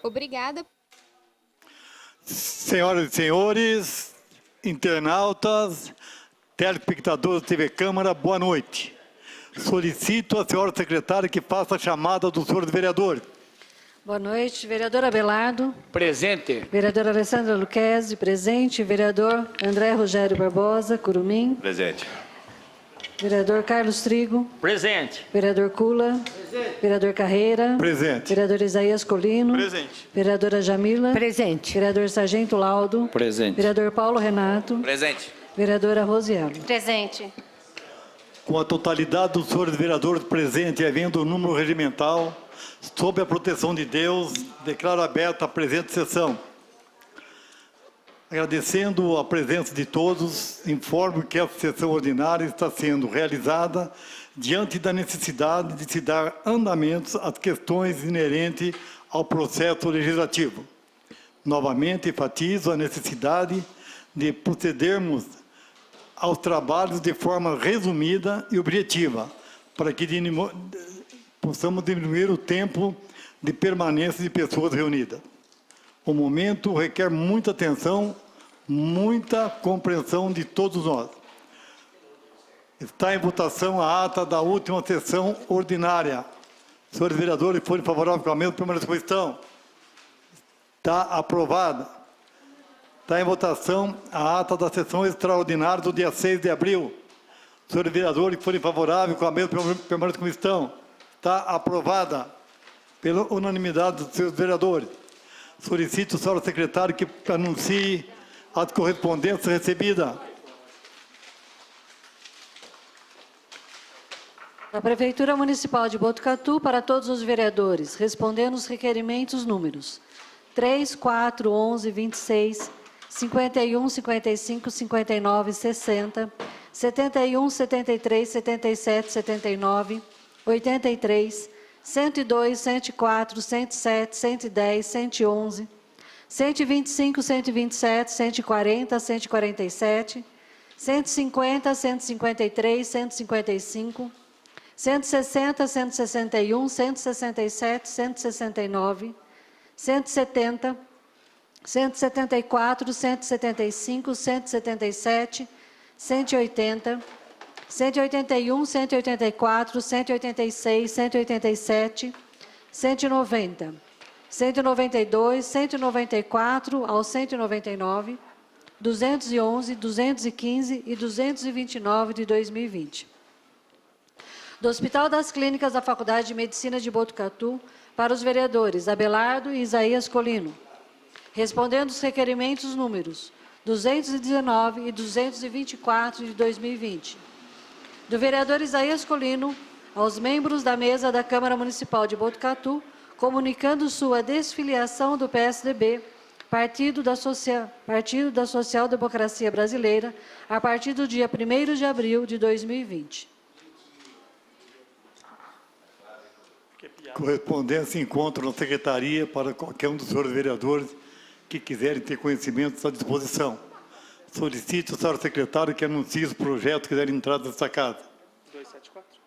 Obrigada. Senhoras e senhores, internautas, telespectadores da TV Câmara, boa noite. Solicito à senhora secretária que faça a chamada dos senhores vereadores. Boa noite. Vereador Abelardo. Presente. Vereadora Alessandra Luquezzi, presente. Vereador André Rogério Barbosa, Curumim. Presente. Vereador Carlos Trigo. Presente. Vereador Cula. Presente. Vereador Carreira. Presente. Vereador Isaías Colino. Presente. Vereadora Jamila. Presente. Vereador Sargento Laudo. Presente. Vereador Paulo Renato. Presente. Vereadora Rosielo. Presente. Com a totalidade dos senhores vereadores presentes e havendo o número regimental, sob a proteção de Deus, declaro aberta a presente sessão. Agradecendo a presença de todos, informo que essa sessão ordinária está sendo realizada diante da necessidade de se dar andamento às questões inerentes ao processo legislativo. Novamente, enfatizo a necessidade de procedermos aos trabalhos de forma resumida e objetiva, para que possamos diminuir o tempo de permanência de pessoas reunidas. O momento requer muita atenção, muita compreensão de todos nós. Está em votação a ata da última sessão ordinária. Senhores vereadores, forem favoráveis com a mesma primeira questão. Está aprovada. Está em votação a ata da sessão extraordinária do dia 6 de abril. Senhores vereadores, que forem favoráveis com a mesma primeira questão. Está aprovada pela unanimidade dos seus vereadores. Solicito, senhora secretária, que anuncie as correspondências recebidas. Da Prefeitura Municipal de Botucatu para todos os vereadores, respondendo os requerimentos números 3, 4, 11, 26, 51, 55, 59, 60, 71, 73, 77, 79, 83, 102, 104, 107, 110, 111, 125, 127, 140, 147, 150, 153, 155, 160, 161, 167, 169, 170, 174, 175, 177, 180, 181, 184, 186, 187, 190, 192, 194 ao 199, 211, 215 e 229 de 2020. Do Hospital das Clínicas da Faculdade de Medicina de Botucatu, para os vereadores Abelardo e Isaías Colino, respondendo os requerimentos números 219 e 224 de 2020. Do vereador Isaías Colino, aos membros da mesa da Câmara Municipal de Botucatu, comunicando sua desfiliação do PSDB, Partido da Social Democracia Brasileira, a partir do dia 1º de abril de 2020. Correspondência encontro na secretaria para qualquer um dos senhores vereadores que quiserem ter conhecimento à disposição. Solicito, senhora secretária, que anuncie os projetos que quiserem entrar nesta casa. 274.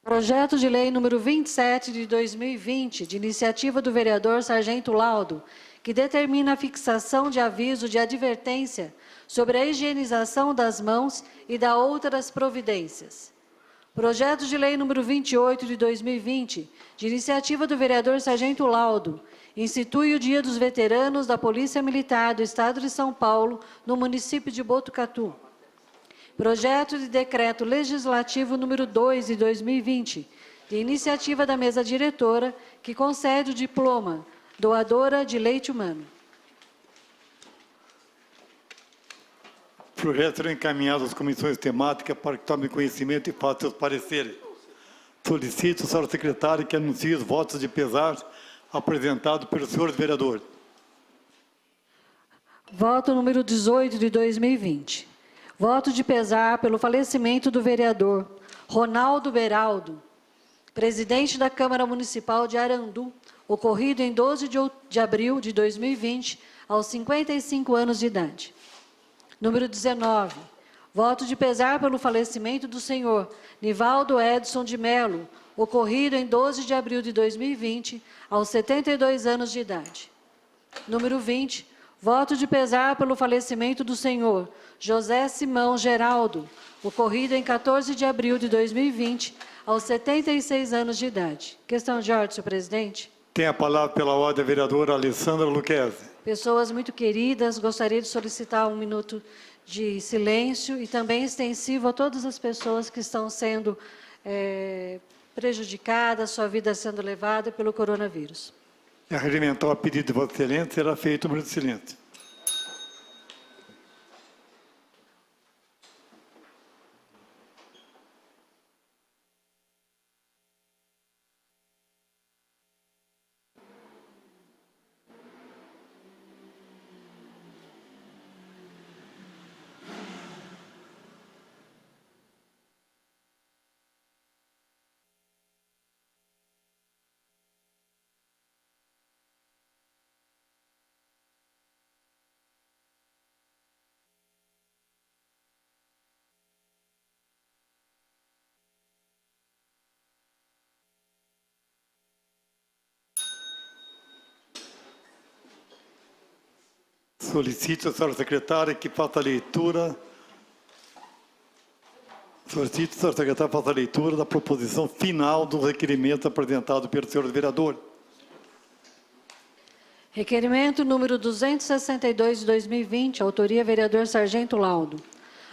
Projeto de lei número 27 de 2020, de iniciativa do vereador Sargento Laudo, que determina a fixação de aviso de advertência sobre a higienização das mãos e da outras providências. Projeto de lei número 28 de 2020, de iniciativa do vereador Sargento Laudo, institui o Dia dos Veteranos da Polícia Militar do Estado de São Paulo, no município de Botucatu. Projeto de decreto legislativo número 2 de 2020, de iniciativa da mesa diretora, que concede o diploma doadora de leite humano. Projetos serão encaminhados às comissões temáticas para que tomem conhecimento e façam seus pareceres. Solicito, senhora secretária, que anuncie os votos de pesar apresentados pelos senhores vereadores. Voto número 18 de 2020. Voto de pesar pelo falecimento do vereador Ronaldo Beraldo, presidente da Câmara Municipal de Arandu, ocorrido em 12 de abril de 2020, aos 55 anos de idade. Número 19. Voto de pesar pelo falecimento do senhor Nivaldo Edson de Melo, ocorrido em 12 de abril de 2020, aos 72 anos de idade. Número 20, voto de pesar pelo falecimento do senhor José Simão Geraldo, ocorrido em 14 de abril de 2020, aos 76 anos de idade. Questão de ordem, senhor presidente. Tem a palavra pela ordem a vereadora Alessandra Luquezzi. Pessoas muito queridas, gostaria de solicitar 1 minuto de silêncio e também extensivo a todas as pessoas que estão sendo prejudicadas, sua vida sendo levada pelo coronavírus. É regimental a pedido de Vossa Excelência, será feito 1 minuto de silêncio. Solicito a senhora secretária que faça a leitura. Solicito a senhora secretária que faça a leitura da proposição final do requerimento apresentado pelos senhores vereadores. Requerimento número 262 de 2020, autoria vereador Sargento Laudo.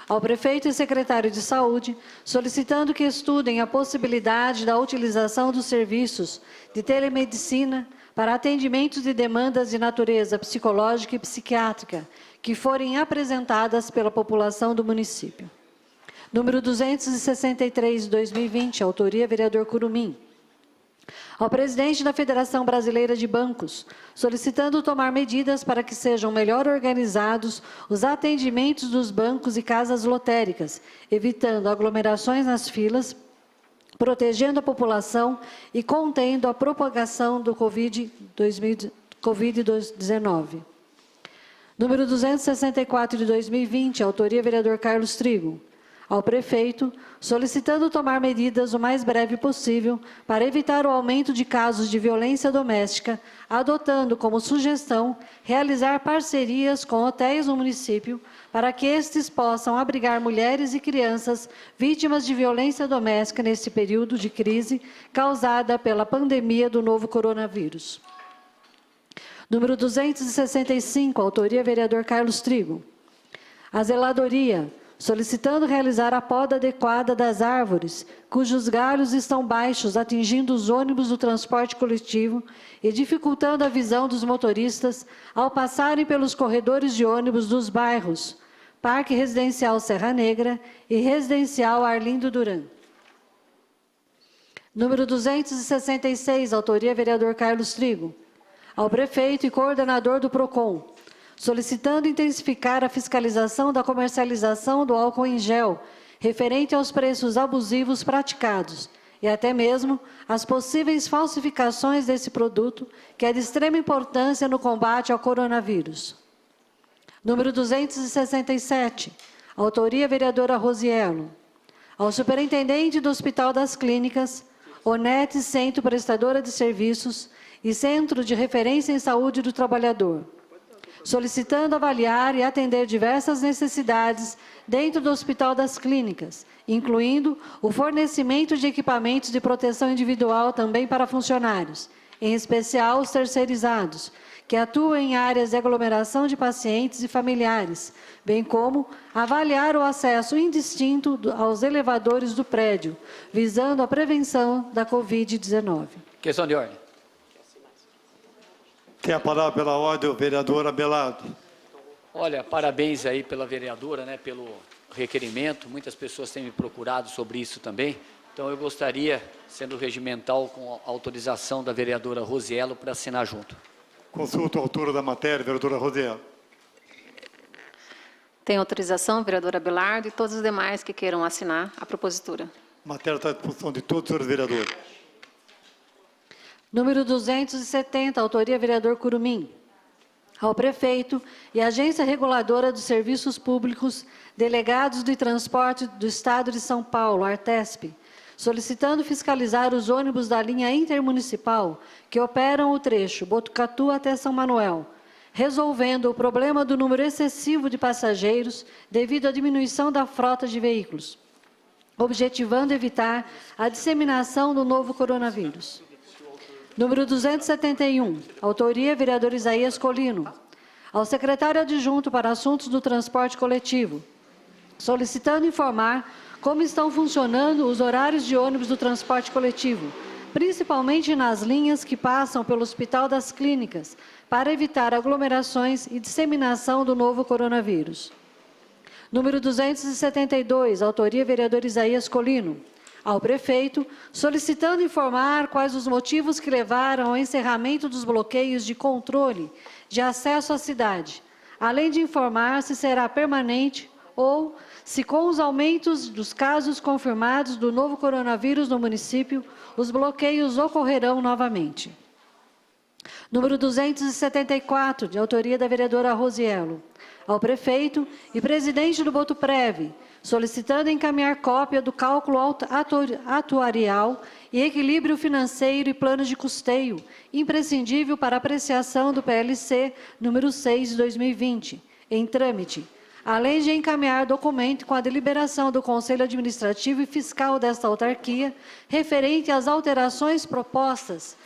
Ao prefeito e secretário de Saúde, solicitando que estudem a possibilidade da utilização dos serviços de telemedicina para atendimentos de demandas de natureza psicológica e psiquiátrica que forem apresentadas pela população do município. Número 263 de 2020, autoria vereador Curumim. Ao presidente da Federação Brasileira de Bancos, solicitando tomar medidas para que sejam melhor organizados os atendimentos dos bancos e casas lotéricas, evitando aglomerações nas filas, protegendo a população e contendo a propagação do Covid-19. Número 264 de 2020, autoria vereador Carlos Trigo. Ao prefeito, solicitando tomar medidas o mais breve possível para evitar o aumento de casos de violência doméstica, adotando como sugestão realizar parcerias com hotéis no município para que estes possam abrigar mulheres e crianças vítimas de violência doméstica neste período de crise causada pela pandemia do novo coronavírus. Número 265, autoria vereador Carlos Trigo. A zeladoria, solicitando realizar a poda adequada das árvores, cujos galhos estão baixos, atingindo os ônibus do transporte coletivo e dificultando a visão dos motoristas ao passarem pelos corredores de ônibus dos bairros Parque Residencial Serra Negra e Residencial Arlindo Duran. Número 266, autoria vereador Carlos Trigo. Ao prefeito e coordenador do PROCON, solicitando intensificar a fiscalização da comercialização do álcool em gel, referente aos preços abusivos praticados, e até mesmo as possíveis falsificações desse produto, que é de extrema importância no combate ao coronavírus. Número 267, autoria vereadora Rosiello. Ao superintendente do Hospital das Clínicas, ONET Centro Prestadora de Serviços e Centro de Referência em Saúde do Trabalhador, solicitando avaliar e atender diversas necessidades dentro do Hospital das Clínicas, incluindo o fornecimento de equipamentos de proteção individual também para funcionários, em especial os terceirizados, que atuam em áreas de aglomeração de pacientes e familiares, bem como avaliar o acesso indistinto aos elevadores do prédio, visando a prevenção da Covid-19. Questão de ordem. Tem a palavra pela ordem o vereador Abelardo. Olha, parabéns aí pela vereadora, né, pelo requerimento. Muitas pessoas têm me procurado sobre isso também. Então, eu gostaria, sendo regimental, com a autorização da vereadora Rosiello, para assinar junto. Consulta a autora da matéria, vereadora Rosiello. Tem autorização, vereadora Abelardo, e todos os demais que queiram assinar a propositura. A matéria está à disposição de todos os senhores vereadores. Número 270, autoria vereador Curumim. ao Prefeito e à Agência Reguladora dos Serviços Públicos, Delegados de Transporte do Estado de São Paulo, Artesp, solicitando fiscalizar os ônibus da linha intermunicipal que operam o trecho Botucatu até São Manuel, resolvendo o problema do número excessivo de passageiros devido à diminuição da frota de veículos, objetivando evitar a disseminação do novo coronavírus. Número 271, autoria vereador Isaías Colino. Ao secretário adjunto para assuntos do transporte coletivo, solicitando informar como estão funcionando os horários de ônibus do transporte coletivo, principalmente nas linhas que passam pelo Hospital das Clínicas, para evitar aglomerações e disseminação do novo coronavírus. Número 272, autoria vereador Isaías Colino. Ao Prefeito, solicitando informar quais os motivos que levaram ao encerramento dos bloqueios de controle de acesso à cidade, além de informar se será permanente ou se, com os aumentos dos casos confirmados do novo coronavírus no município, os bloqueios ocorrerão novamente. Número 274, de autoria da vereadora Rosiello. Ao Prefeito e presidente do Botuprev, solicitando encaminhar cópia do cálculo atuarial e equilíbrio financeiro e plano de custeio, imprescindível para apreciação do PLC número 6 de 2020, em trâmite, além de encaminhar documento com a deliberação do Conselho Administrativo e Fiscal desta autarquia, referente às alterações propostas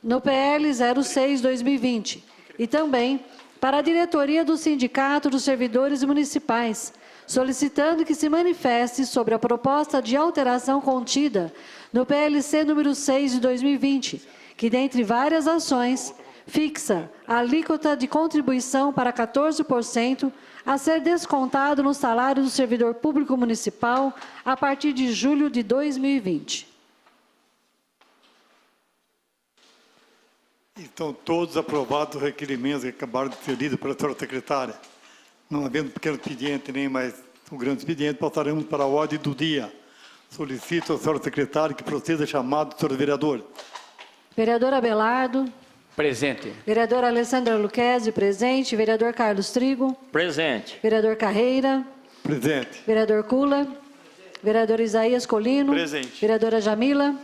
no PL 06/2020, e também para a diretoria do Sindicato dos Servidores Municipais, solicitando que se manifeste sobre a proposta de alteração contida no PLC número 6 de 2020, que, dentre várias ações, fixa a alíquota de contribuição para 14% a ser descontado no salário do servidor público municipal a partir de julho de 2020. Estão todos aprovados os requerimentos que acabaram de ser lidos pela senhora secretária. Não havendo pequeno expediente, nem mais um grande expediente, passaremos para a ordem do dia. Solicito à senhora secretária que proceda chamado do senhor vereador. Vereador Abelardo. Presente. Vereadora Alessandra Luquezzi, presente. Vereador Carlos Trigo. Presente. Vereador Carreira. Presente. Vereador Cula. Vereador Isaías Colino. Presente. Vereadora Jamila.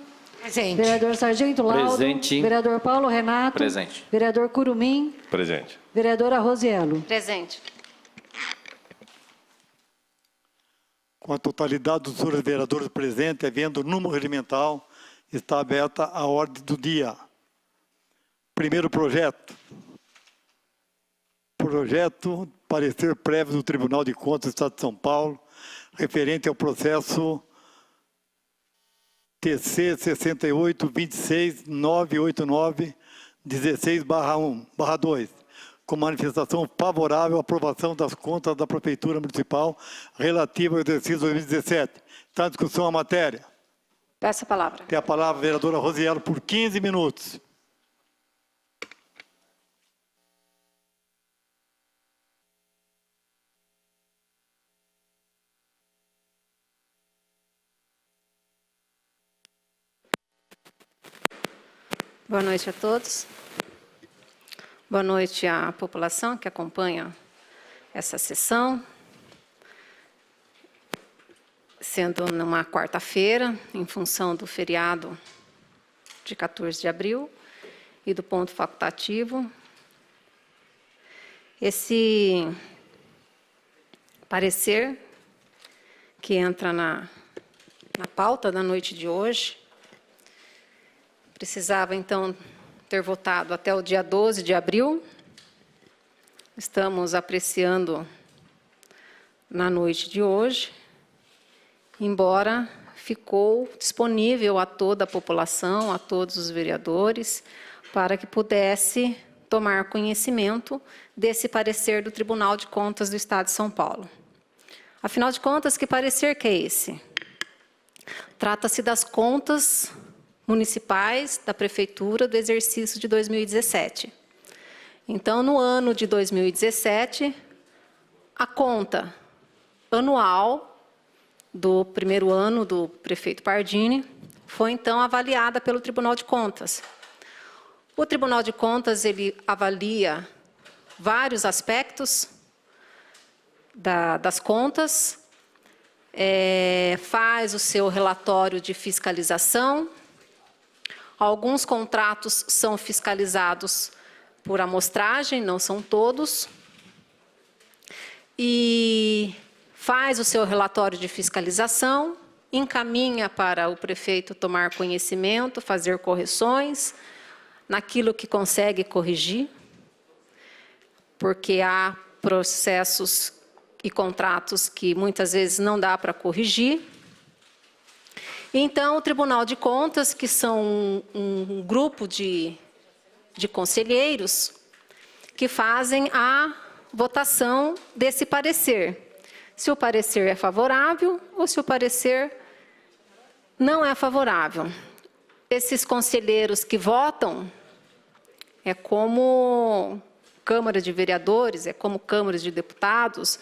Presente. Vereador Sargento Laudo. Presente. Vereador Paulo Renato. Presente. Vereador Curumim. Presente. Vereadora Rosiello. Presente. Com a totalidade dos senhores vereadores presentes, havendo número regimental, está aberta a ordem do dia. Primeiro projeto. Projeto parecer prévio do Tribunal de Contas do Estado de São Paulo, referente ao processo TC 68.26.989.16/1/2, com manifestação favorável à aprovação das contas da Prefeitura Municipal relativa ao exercício 2017. Está em discussão a matéria. Peço a palavra. Tem a palavra a vereadora Rosiello por 15 minutos. Boa noite a todos. Boa noite à população que acompanha essa sessão. Sendo numa quarta-feira, em função do feriado de 14 de abril e do ponto facultativo. Esse parecer que entra na pauta da noite de hoje, precisava, então, ter votado até o dia 12 de abril. Estamos apreciando na noite de hoje, embora ficou disponível a toda a população, a todos os vereadores, para que pudesse tomar conhecimento desse parecer do Tribunal de Contas do Estado de São Paulo. Afinal de contas, que parecer que é esse? Trata-se das contas municipais da Prefeitura do exercício de 2017. Então, no ano de 2017, a conta anual do primeiro ano do prefeito Pardini foi, então, avaliada pelo Tribunal de Contas. O Tribunal de Contas, ele avalia vários aspectos das contas, faz o seu relatório de fiscalização. Alguns contratos são fiscalizados por amostragem, não são todos. E faz o seu relatório de fiscalização, encaminha para o prefeito tomar conhecimento, fazer correções naquilo que consegue corrigir, porque há processos e contratos que muitas vezes não dá para corrigir. Então, o Tribunal de Contas, que são um grupo de conselheiros, que fazem a votação desse parecer. Se o parecer é favorável ou se o parecer não é favorável. Esses conselheiros que votam, é como Câmara de Vereadores, é como Câmara de Deputados,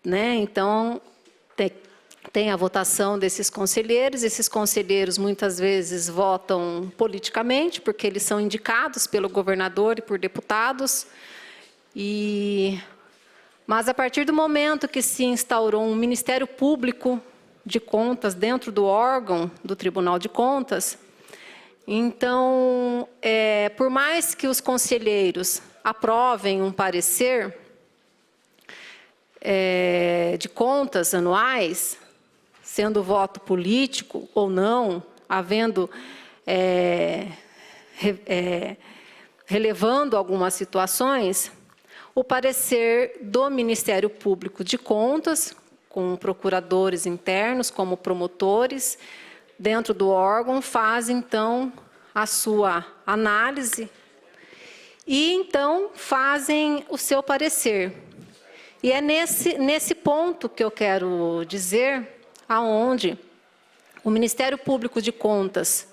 né? Então, tem a votação desses conselheiros. Esses conselheiros, muitas vezes, votam politicamente, porque eles são indicados pelo governador e por deputados. Mas, a partir do momento que se instaurou um Ministério Público de Contas dentro do órgão do Tribunal de Contas, então, por mais que os conselheiros aprovem um parecer de contas anuais, sendo voto político ou não, havendo, relevando algumas situações, o parecer do Ministério Público de Contas, com procuradores internos, como promotores, dentro do órgão, faz, então, a sua análise e, então, fazem o seu parecer. E é nesse ponto que eu quero dizer aonde o Ministério Público de Contas,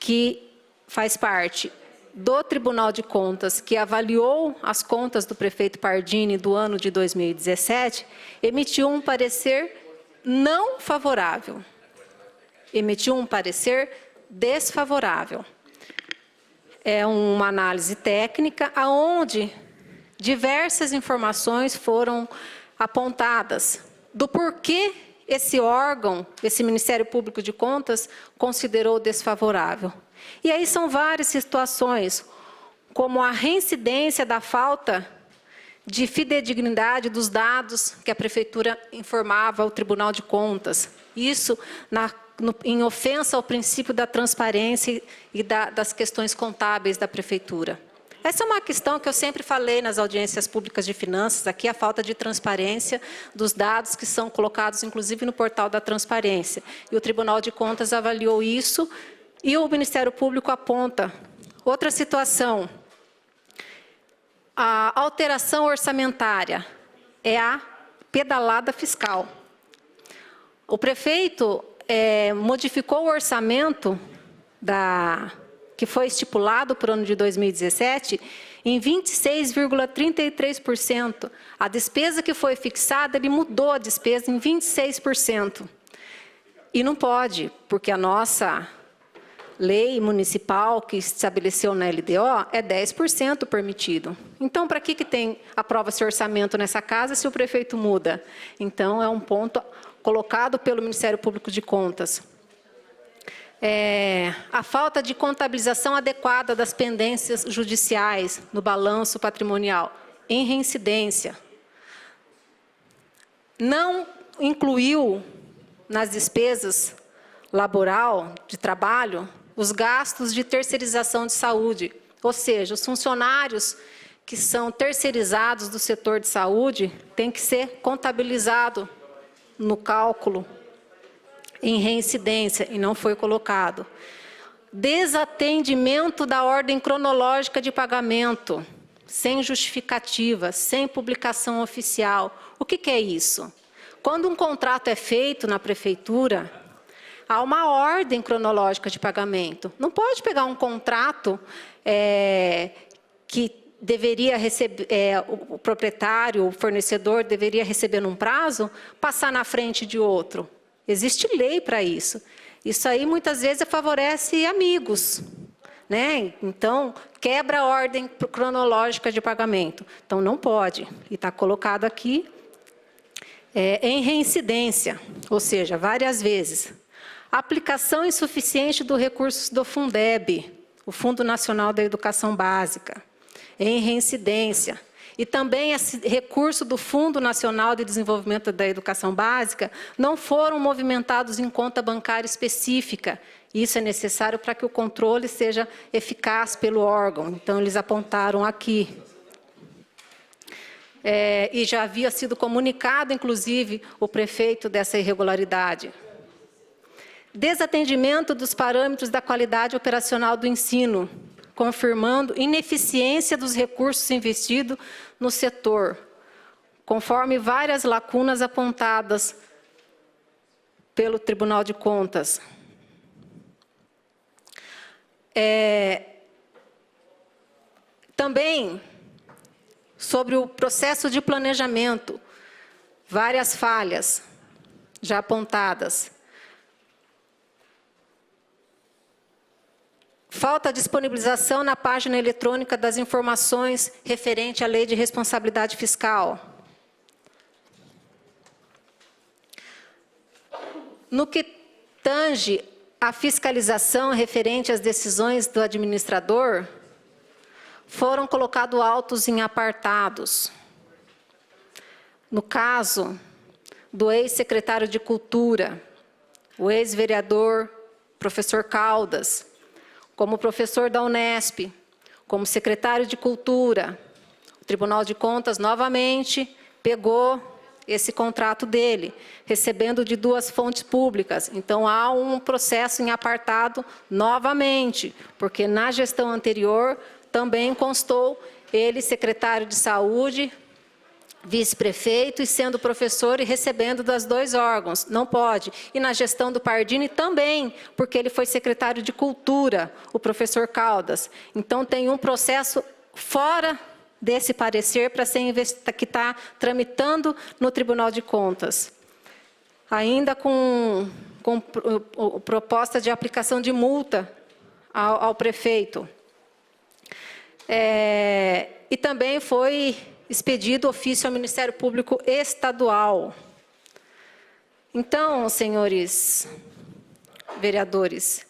que faz parte do Tribunal de Contas, que avaliou as contas do prefeito Pardini do ano de 2017, emitiu um parecer não favorável. Emitiu um parecer desfavorável. É uma análise técnica aonde diversas informações foram apontadas do porquê esse órgão, esse Ministério Público de Contas, considerou desfavorável. E aí são várias situações, como a reincidência da falta de fidedignidade dos dados que a Prefeitura informava ao Tribunal de Contas. Isso em ofensa ao princípio da transparência e das questões contábeis da Prefeitura. Essa é uma questão que eu sempre falei nas audiências públicas de finanças, aqui a falta de transparência dos dados que são colocados, inclusive, no portal da transparência. E o Tribunal de Contas avaliou isso e o Ministério Público aponta outra situação. A alteração orçamentária é a pedalada fiscal. O prefeito modificou o orçamento que foi estipulado para o ano de 2017 em 26,33%. A despesa que foi fixada, ele mudou a despesa em 26%. E não pode, porque a nossa lei municipal que estabeleceu na LDO é 10% permitido. Então, para que aprova-se orçamento nessa casa se o prefeito muda? Então, é um ponto colocado pelo Ministério Público de Contas. A falta de contabilização adequada das pendências judiciais no balanço patrimonial, em reincidência. Não incluiu nas despesas laboral, de trabalho, os gastos de terceirização de saúde, ou seja, os funcionários que são terceirizados do setor de saúde têm que ser contabilizados no cálculo em reincidência, e não foi colocado. Desatendimento da ordem cronológica de pagamento, sem justificativa, sem publicação oficial. O que é isso? Quando um contrato é feito na prefeitura, há uma ordem cronológica de pagamento. Não pode pegar um contrato que deveria receber, o proprietário, o fornecedor deveria receber num prazo, passar na frente de outro. Existe lei para isso. Isso aí, muitas vezes, favorece amigos. né? Então, quebra a ordem cronológica de pagamento. Então, não pode. E está colocado aqui, em reincidência, ou seja, várias vezes. Aplicação insuficiente do recurso do Fundeb, o Fundo Nacional da Educação Básica, em reincidência. E também esse recurso do Fundo Nacional de Desenvolvimento da Educação Básica não foram movimentados em conta bancária específica. Isso é necessário para que o controle seja eficaz pelo órgão. Então, eles apontaram aqui. E já havia sido comunicado, inclusive, o prefeito dessa irregularidade. Desatendimento dos parâmetros da qualidade operacional do ensino, confirmando ineficiência dos recursos investidos no setor, conforme várias lacunas apontadas pelo Tribunal de Contas. Também, sobre o processo de planejamento, várias falhas já apontadas. Falta disponibilização na página eletrônica das informações referente à Lei de Responsabilidade Fiscal. No que tange à fiscalização referente às decisões do administrador, foram colocados autos em apartados. No caso do ex-secretário de Cultura, o ex-vereador professor Caldas, como professor da Unesp, como secretário de Cultura, o Tribunal de Contas novamente pegou esse contrato dele, recebendo de 2 fontes públicas. Então, há um processo em apartado novamente, porque na gestão anterior também constou ele secretário de Saúde, vice-prefeito e sendo professor e recebendo das 2 órgãos. Não pode. E na gestão do Pardini também, porque ele foi secretário de Cultura, o professor Caldas. Então, tem um processo fora desse parecer para ser que está tramitando no Tribunal de Contas. Ainda com proposta de aplicação de multa ao prefeito. E também foi expedido ofício ao Ministério Público Estadual. Então, senhores vereadores,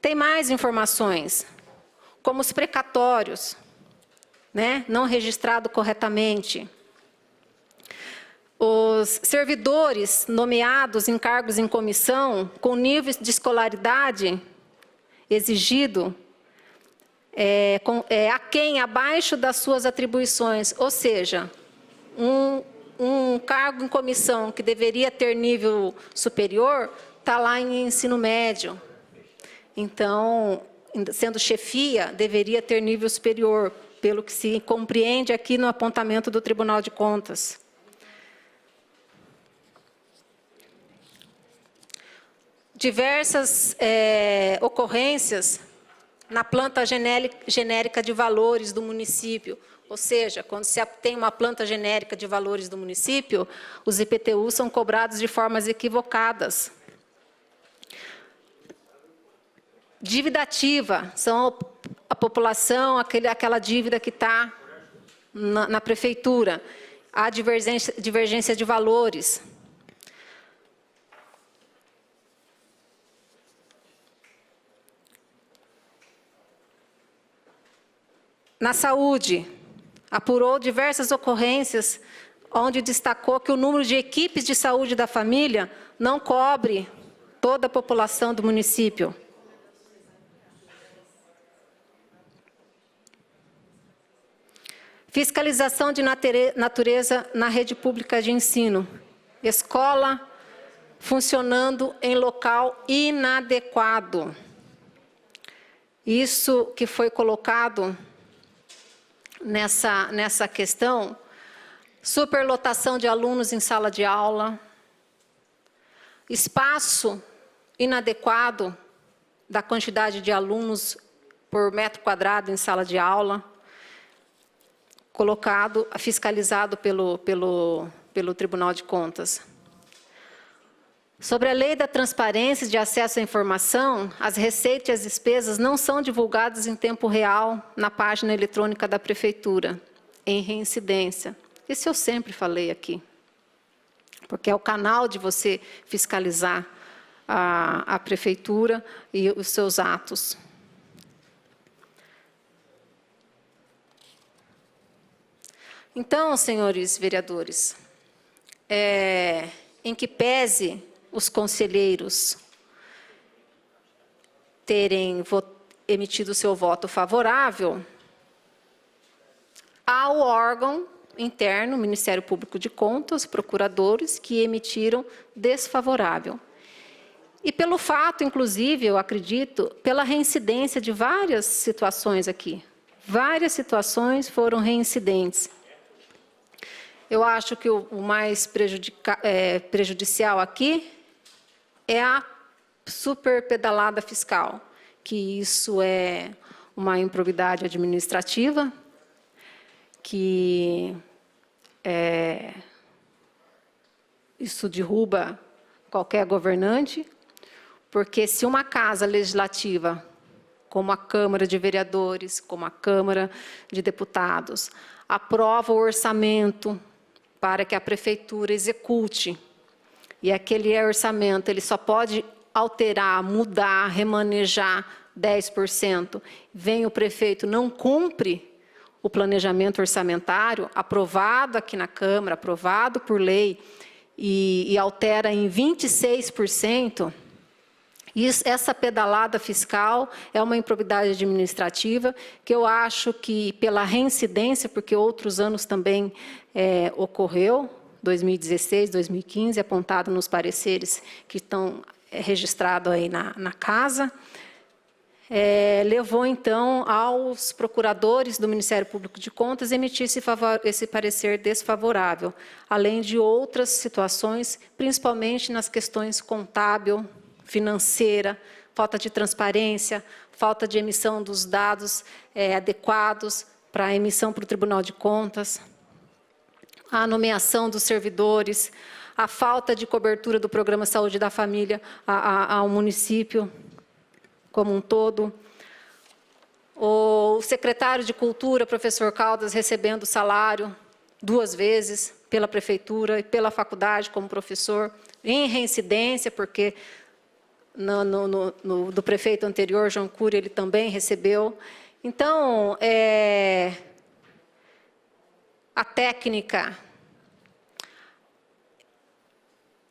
tem mais informações, como os precatórios, né, não registrado corretamente. Os servidores nomeados em cargos em comissão, com níveis de escolaridade exigido, aquém, abaixo das suas atribuições, ou seja, um cargo em comissão que deveria ter nível superior, está lá em ensino médio. Então, sendo chefia, deveria ter nível superior, pelo que se compreende aqui no apontamento do Tribunal de Contas. Diversas ocorrências na planta genérica de valores do município. Ou seja, quando se tem uma planta genérica de valores do município, os IPTUs são cobrados de formas equivocadas. Dívida ativa, são a população, aquela dívida que está na prefeitura. Há divergência de valores. Na saúde, apurou diversas ocorrências, onde destacou que o número de equipes de saúde da família não cobre toda a população do município. Fiscalização de natureza na rede pública de ensino. Escola funcionando em local inadequado. Isso que foi colocado nessa questão, superlotação de alunos em sala de aula, espaço inadequado da quantidade de alunos por metro quadrado em sala de aula, fiscalizado pelo Tribunal de Contas. Sobre a lei da transparência de acesso à informação, as receitas e as despesas não são divulgadas em tempo real na página eletrônica da Prefeitura, em reincidência. Isso eu sempre falei aqui, porque é o canal de você fiscalizar a Prefeitura e os seus atos. Então, senhores vereadores, em que pese os conselheiros terem emitido seu voto favorável, há o órgão interno, o Ministério Público de Contas, procuradores, que emitiram desfavorável. E pelo fato, inclusive, eu acredito, pela reincidência de várias situações aqui. Várias situações foram reincidentes. Eu acho que o mais prejudicial aqui é a superpedalada fiscal, que isso é uma improbidade administrativa, que isso derruba qualquer governante, porque se uma casa legislativa, como a Câmara de Vereadores, como a Câmara de Deputados, aprova o orçamento para que a Prefeitura execute, e aquele orçamento ele só pode alterar, mudar, remanejar 10%, vem o prefeito, não cumpre o planejamento orçamentário, aprovado aqui na Câmara, aprovado por lei, e altera em 26%, essa pedalada fiscal é uma improbidade administrativa que eu acho que, pela reincidência, porque outros anos também ocorreu, 2016, 2015, apontado nos pareceres que estão registrados aí na casa, levou, então, aos procuradores do Ministério Público de Contas emitir esse parecer desfavorável, além de outras situações, principalmente nas questões contábil, financeira, falta de transparência, falta de emissão dos dados adequados para a emissão para o Tribunal de Contas, a nomeação dos servidores, a falta de cobertura do Programa Saúde da Família ao município como um todo, o secretário de Cultura, professor Caldas, recebendo salário 2 vezes pela Prefeitura e pela faculdade como professor, em reincidência, porque do prefeito anterior, João Cury, ele também recebeu. Então, a técnica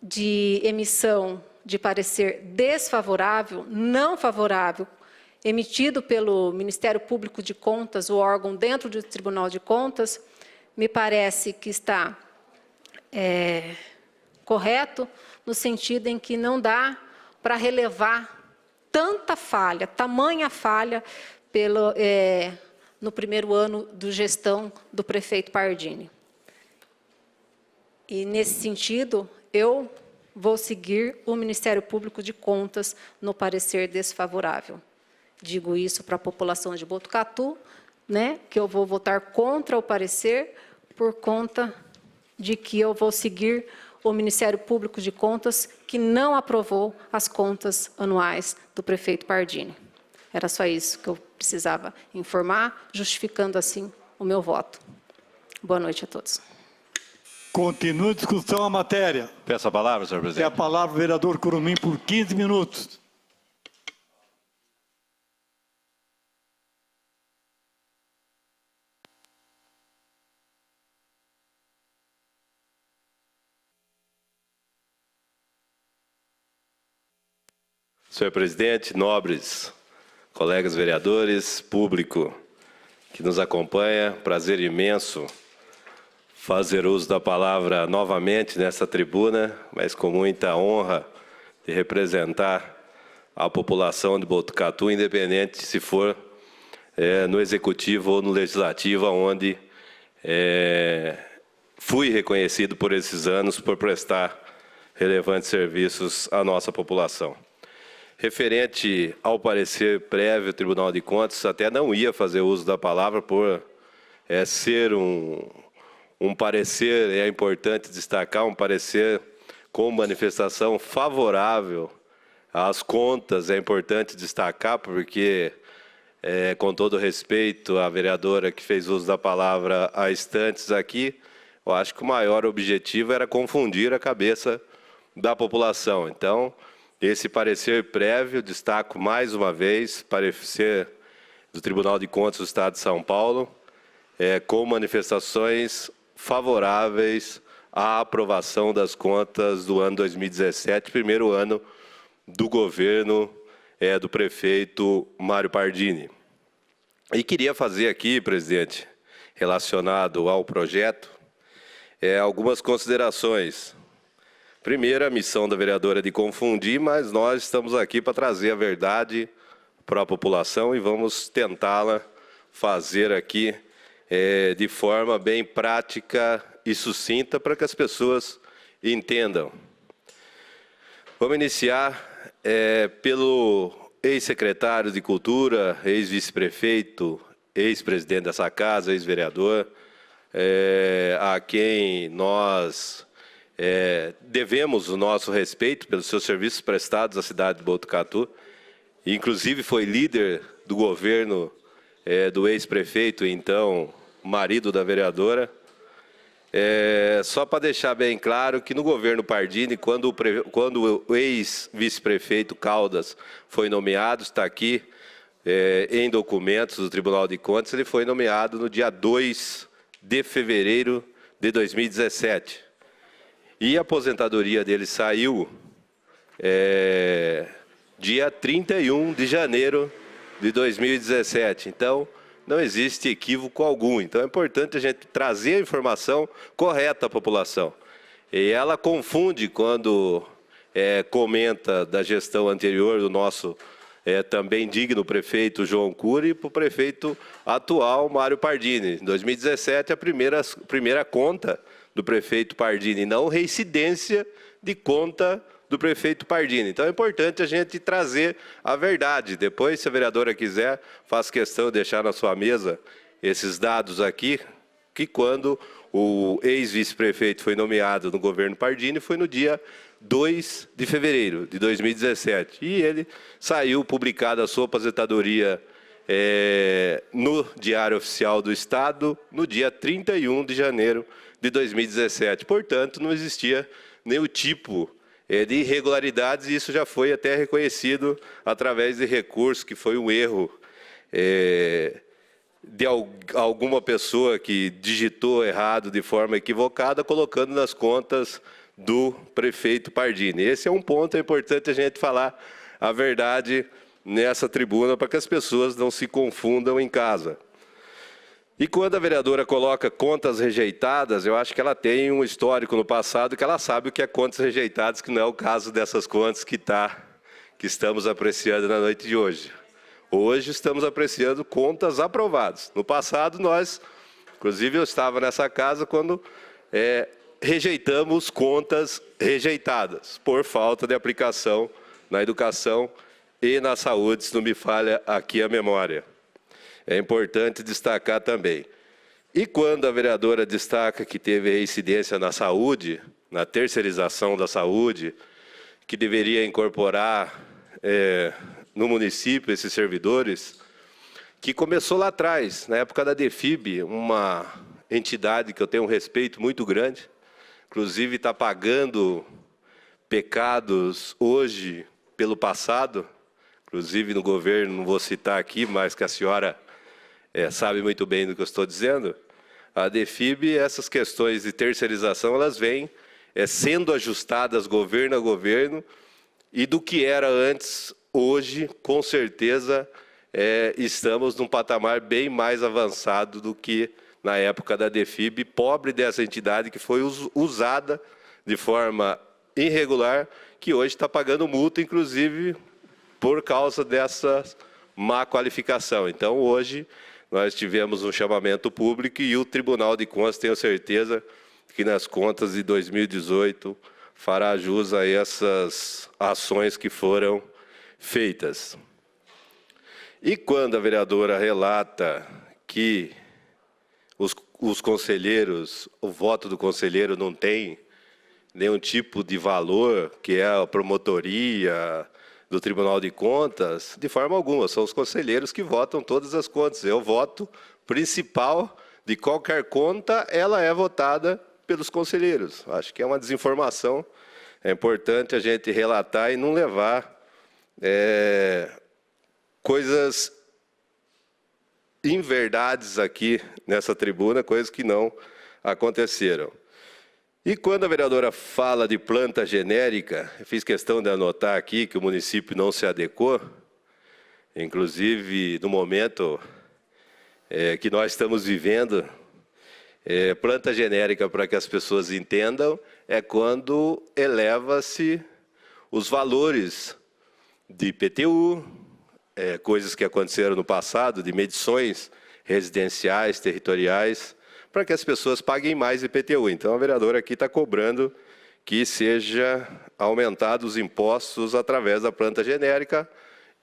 de emissão de parecer desfavorável, não favorável, emitido pelo Ministério Público de Contas, o órgão dentro do Tribunal de Contas, me parece que está correto, no sentido em que não dá para relevar tanta falha, tamanha falha no primeiro ano de gestão do prefeito Pardini. E, nesse sentido, eu vou seguir o Ministério Público de Contas no parecer desfavorável. Digo isso para a população de Botucatu, que eu vou votar contra o parecer por conta de que eu vou seguir o Ministério Público de Contas, que não aprovou as contas anuais do prefeito Pardini. Era só isso que eu precisava informar, justificando assim o meu voto. Boa noite a todos. Continua a discussão a matéria. Peço a palavra, senhor presidente. Tem a palavra o vereador Curumim por 15 minutos. Senhor presidente, nobres colegas vereadores, público que nos acompanha, prazer imenso fazer uso da palavra novamente nessa tribuna, mas com muita honra de representar a população de Botucatu, independente se for no Executivo ou no Legislativo, onde fui reconhecido por esses anos por prestar relevantes serviços à nossa população. Referente ao parecer prévio do Tribunal de Contas, até não ia fazer uso da palavra por ser um parecer, é importante destacar, um parecer com manifestação favorável às contas. É importante destacar, porque, com todo respeito à vereadora que fez uso da palavra há instantes aqui, eu acho que o maior objetivo era confundir a cabeça da população. Então, esse parecer prévio, destaco mais uma vez, parecer do Tribunal de Contas do Estado de São Paulo, com manifestações favoráveis à aprovação das contas do ano 2017, primeiro ano do governo do prefeito Mário Pardini. E queria fazer aqui, presidente, relacionado ao projeto, algumas considerações. Primeiro, a missão da vereadora é de confundir, mas nós estamos aqui para trazer a verdade para a população e vamos tentá-la fazer aqui de forma bem prática e sucinta para que as pessoas entendam. Vamos iniciar pelo ex-secretário de Cultura, ex-vice-prefeito, ex-presidente dessa casa, ex-vereador, a quem nós devemos o nosso respeito pelos seus serviços prestados à cidade de Botucatu. Inclusive foi líder do governo do ex-prefeito, então marido da vereadora. Só para deixar bem claro que no governo Pardini, quando o ex-vice-prefeito Caldas foi nomeado, está aqui em documentos do Tribunal de Contas, ele foi nomeado no dia 2 de fevereiro de 2017. E a aposentadoria dele saiu dia 31 de janeiro de 2017. Então, não existe equívoco algum. Então, é importante a gente trazer a informação correta à população. E ela confunde quando comenta da gestão anterior do nosso também digno prefeito João Cury para o prefeito atual Mário Pardini. Em 2017, a primeira conta do prefeito Pardini, não reincidência de conta do prefeito Pardini. Então é importante a gente trazer a verdade. Depois, se a vereadora quiser, faço questão de deixar na sua mesa esses dados aqui, que quando o ex-vice-prefeito foi nomeado no governo Pardini, foi no dia 2 de fevereiro de 2017. E ele saiu publicada a sua aposentadoria no Diário Oficial do Estado, no dia 31 de janeiro de 2017. Portanto, não existia nenhum tipo de irregularidades, e isso já foi até reconhecido através de recurso, que foi um erro de alguma pessoa que digitou errado de forma equivocada, colocando nas contas do prefeito Pardini. Esse é um ponto importante a gente falar a verdade nessa tribuna, para que as pessoas não se confundam em casa. E quando a vereadora coloca contas rejeitadas, eu acho que ela tem um histórico no passado que ela sabe o que é contas rejeitadas, que não é o caso dessas contas que estamos apreciando na noite de hoje. Hoje estamos apreciando contas aprovadas. No passado, inclusive eu estava nessa casa quando rejeitamos contas rejeitadas, por falta de aplicação na educação e na saúde, se não me falha aqui a memória. É importante destacar também. E quando a vereadora destaca que teve reincidência na saúde, na terceirização da saúde, que deveria incorporar no município esses servidores, que começou lá atrás, na época da DEFIB, uma entidade que eu tenho um respeito muito grande, inclusive está pagando pecados hoje pelo passado, inclusive no governo, não vou citar aqui, mas que a senhora sabe muito bem do que eu estou dizendo. A DEFIB, essas questões de terceirização, elas vêm sendo ajustadas governo a governo, e do que era antes, hoje, com certeza, estamos num patamar bem mais avançado do que na época da DEFIB, pobre dessa entidade que foi usada de forma irregular, que hoje está pagando multa, inclusive, por causa dessa má qualificação. Então, hoje, nós tivemos um chamamento público e o Tribunal de Contas, tenho certeza, que nas contas de 2018 fará jus a essas ações que foram feitas. E quando a vereadora relata que os conselheiros, o voto do conselheiro não tem nenhum tipo de valor, que é a promotoria do Tribunal de Contas, de forma alguma. São os conselheiros que votam todas as contas. Eu voto principal de qualquer conta, ela é votada pelos conselheiros. Acho que é uma desinformação. É importante a gente relatar e não levar coisas inverdades aqui nessa tribuna, coisas que não aconteceram. E quando a vereadora fala de planta genérica, eu fiz questão de anotar aqui que o município não se adequou, inclusive no momento que nós estamos vivendo, planta genérica, para que as pessoas entendam, é quando eleva-se os valores de IPTU, coisas que aconteceram no passado, de medições residenciais, territoriais, para que as pessoas paguem mais IPTU. Então, a vereadora aqui está cobrando que seja aumentados os impostos através da planta genérica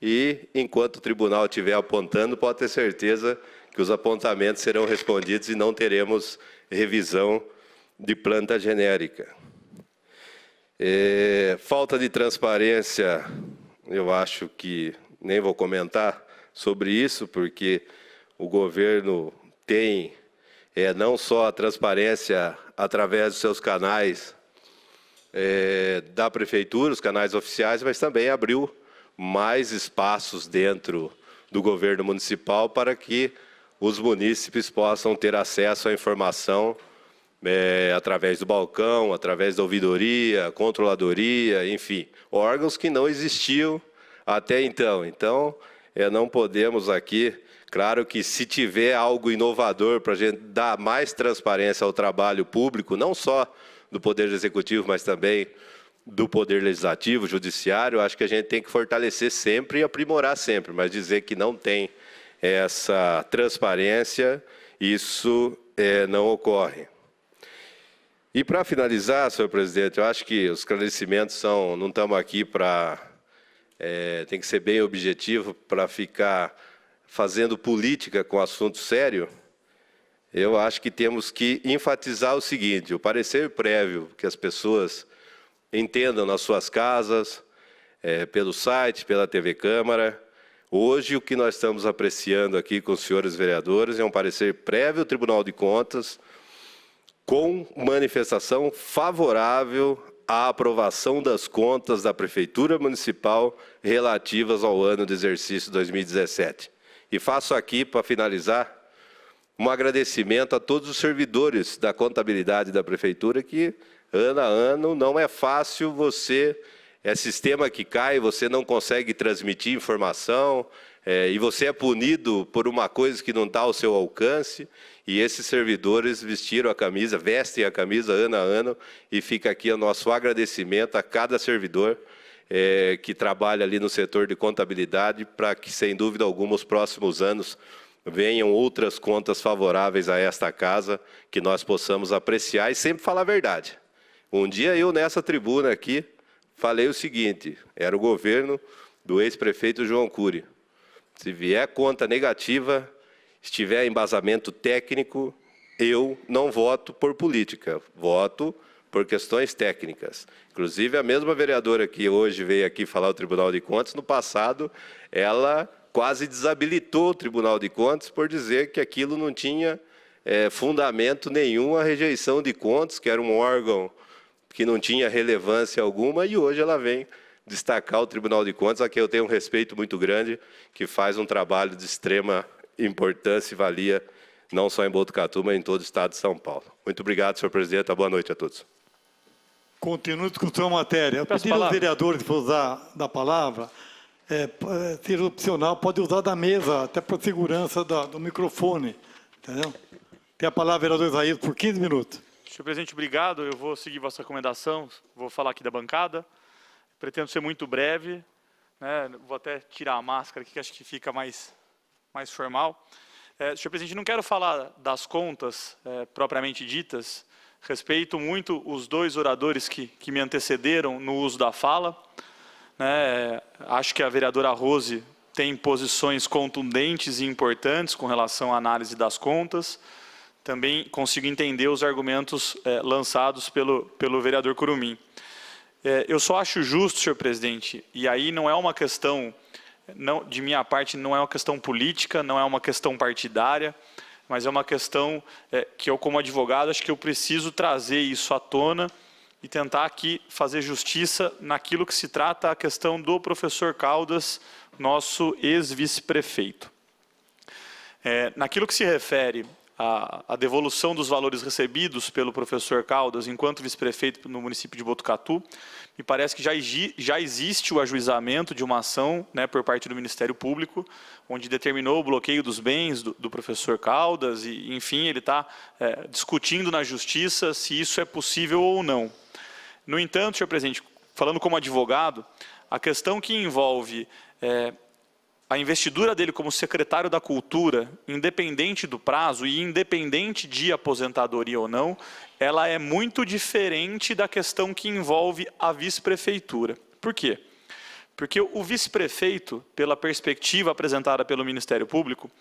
e, enquanto o tribunal estiver apontando, pode ter certeza que os apontamentos serão respondidos e não teremos revisão de planta genérica. Falta de transparência, eu acho que nem vou comentar sobre isso, porque o governo tem não só a transparência através dos seus canais da prefeitura, os canais oficiais, mas também abriu mais espaços dentro do governo municipal para que os munícipes possam ter acesso à informação através do balcão, através da ouvidoria, controladoria, enfim, órgãos que não existiam até então. Então, não podemos aqui, claro que se tiver algo inovador para a gente dar mais transparência ao trabalho público, não só do Poder Executivo, mas também do Poder Legislativo, Judiciário, acho que a gente tem que fortalecer sempre e aprimorar sempre, mas dizer que não tem essa transparência, isso não ocorre. E para finalizar, senhor presidente, eu acho que os esclarecimentos não estamos aqui para... tem que ser bem objetivo para ficar fazendo política com assunto sério. Eu acho que temos que enfatizar o seguinte: o parecer prévio que as pessoas entendam nas suas casas, pelo site, pela TV Câmara. Hoje, o que nós estamos apreciando aqui com os senhores vereadores é um parecer prévio ao Tribunal de Contas, com manifestação favorável à aprovação das contas da Prefeitura Municipal relativas ao ano de exercício 2017. E faço aqui, para finalizar, um agradecimento a todos os servidores da contabilidade da Prefeitura, que, ano a ano, não é fácil você... sistema que cai, você não consegue transmitir informação, e você é punido por uma coisa que não está ao seu alcance, e esses servidores vestiram a camisa, vestem a camisa ano a ano, e fica aqui o nosso agradecimento a cada servidor que trabalha ali no setor de contabilidade, para que, sem dúvida alguma, os próximos anos venham outras contas favoráveis a esta casa, que nós possamos apreciar e sempre falar a verdade. Um dia eu, nessa tribuna aqui, falei o seguinte: era o governo do ex-prefeito João Cury. Se vier conta negativa, estiver embasamento técnico, eu não voto por política, voto por questões técnicas. Inclusive, a mesma vereadora que hoje veio aqui falar o Tribunal de Contas, no passado, ela quase desabilitou o Tribunal de Contas por dizer que aquilo não tinha fundamento nenhum, a rejeição de contas, que era um órgão que não tinha relevância alguma, e hoje ela vem destacar o Tribunal de Contas, a quem eu tenho um respeito muito grande, que faz um trabalho de extrema importância e valia, não só em Botucatu, mas em todo o estado de São Paulo. Muito obrigado, senhor presidente. Boa noite a todos. Continua a discussão matéria. Eu pedi aos vereadores que for usar da palavra, ser opcional, pode usar da mesa, até para segurança do microfone. Entendeu? Tem a palavra, vereador Isaías, por 15 minutos. Senhor presidente, obrigado. Eu vou seguir vossa recomendação, vou falar aqui da bancada. Pretendo ser muito breve, né? Vou até tirar a máscara aqui, que acho que fica mais formal. Senhor presidente, não quero falar das contas propriamente ditas. Respeito muito os dois oradores que me antecederam no uso da fala. Acho que a vereadora Rose tem posições contundentes e importantes com relação à análise das contas. também consigo entender os argumentos lançados pelo vereador Curumim. Eu só acho justo, senhor presidente, e aí não é uma questão, de minha parte, não é uma questão política, não é uma questão partidária, mas é uma questão que eu, como advogado, acho que eu preciso trazer isso à tona e tentar aqui fazer justiça naquilo que se trata a questão do professor Caldas, nosso ex-vice-prefeito. Naquilo que se refere à devolução dos valores recebidos pelo professor Caldas enquanto vice-prefeito no município de Botucatu, me parece que já existe o ajuizamento de uma ação, né, por parte do Ministério Público, onde determinou o bloqueio dos bens do professor Caldas e, enfim, ele está discutindo na Justiça se isso é possível ou não. No entanto, senhor presidente, falando como advogado, a questão que envolve a investidura dele como secretário da Cultura, independente do prazo e independente de aposentadoria ou não, ela é muito diferente da questão que envolve a vice-prefeitura. Por quê? Porque o vice-prefeito, pela perspectiva apresentada pelo Ministério Público,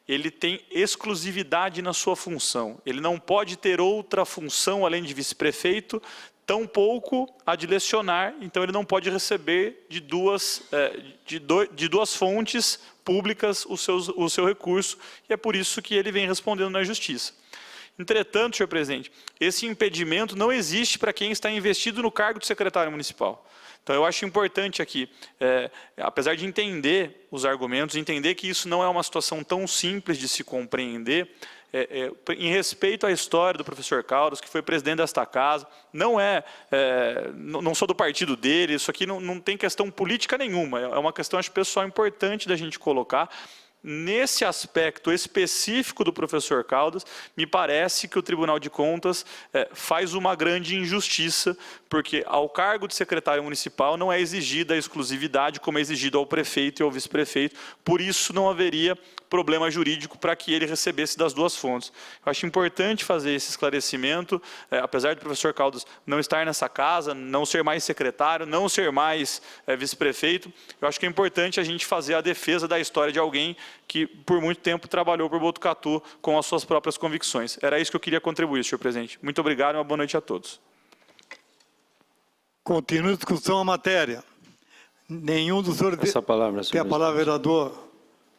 ele tem exclusividade na sua função. Ele não pode ter outra função além de vice-prefeito, tampouco a de lecionar, então ele não pode receber de duas fontes públicas o seu recurso, e é por isso que ele vem respondendo na Justiça. Entretanto, senhor presidente, esse impedimento não existe para quem está investido no cargo de secretário municipal. Então, eu acho importante aqui, apesar de entender os argumentos, entender que isso não é uma situação tão simples de se compreender, em respeito à história do professor Caldas, que foi presidente desta casa, não sou do partido dele, isso aqui não tem questão política nenhuma, é uma questão, acho, pessoal, importante da gente colocar. Nesse aspecto específico do professor Caldas, me parece que o Tribunal de Contas faz uma grande injustiça, porque ao cargo de secretário municipal não é exigida a exclusividade como é exigido ao prefeito e ao vice-prefeito, por isso não haveria problema jurídico para que ele recebesse das duas fontes. Eu acho importante fazer esse esclarecimento, apesar do professor Caldas não estar nessa casa, não ser mais secretário, não ser mais vice-prefeito, eu acho que é importante a gente fazer a defesa da história de alguém que por muito tempo trabalhou por Botucatu com as suas próprias convicções. Era isso que eu queria contribuir, senhor presidente. Muito obrigado e uma boa noite a todos. Continua a discussão a matéria. Nenhum dos senhores... Essa palavra, senhor Tem a palavra, presidente. vereador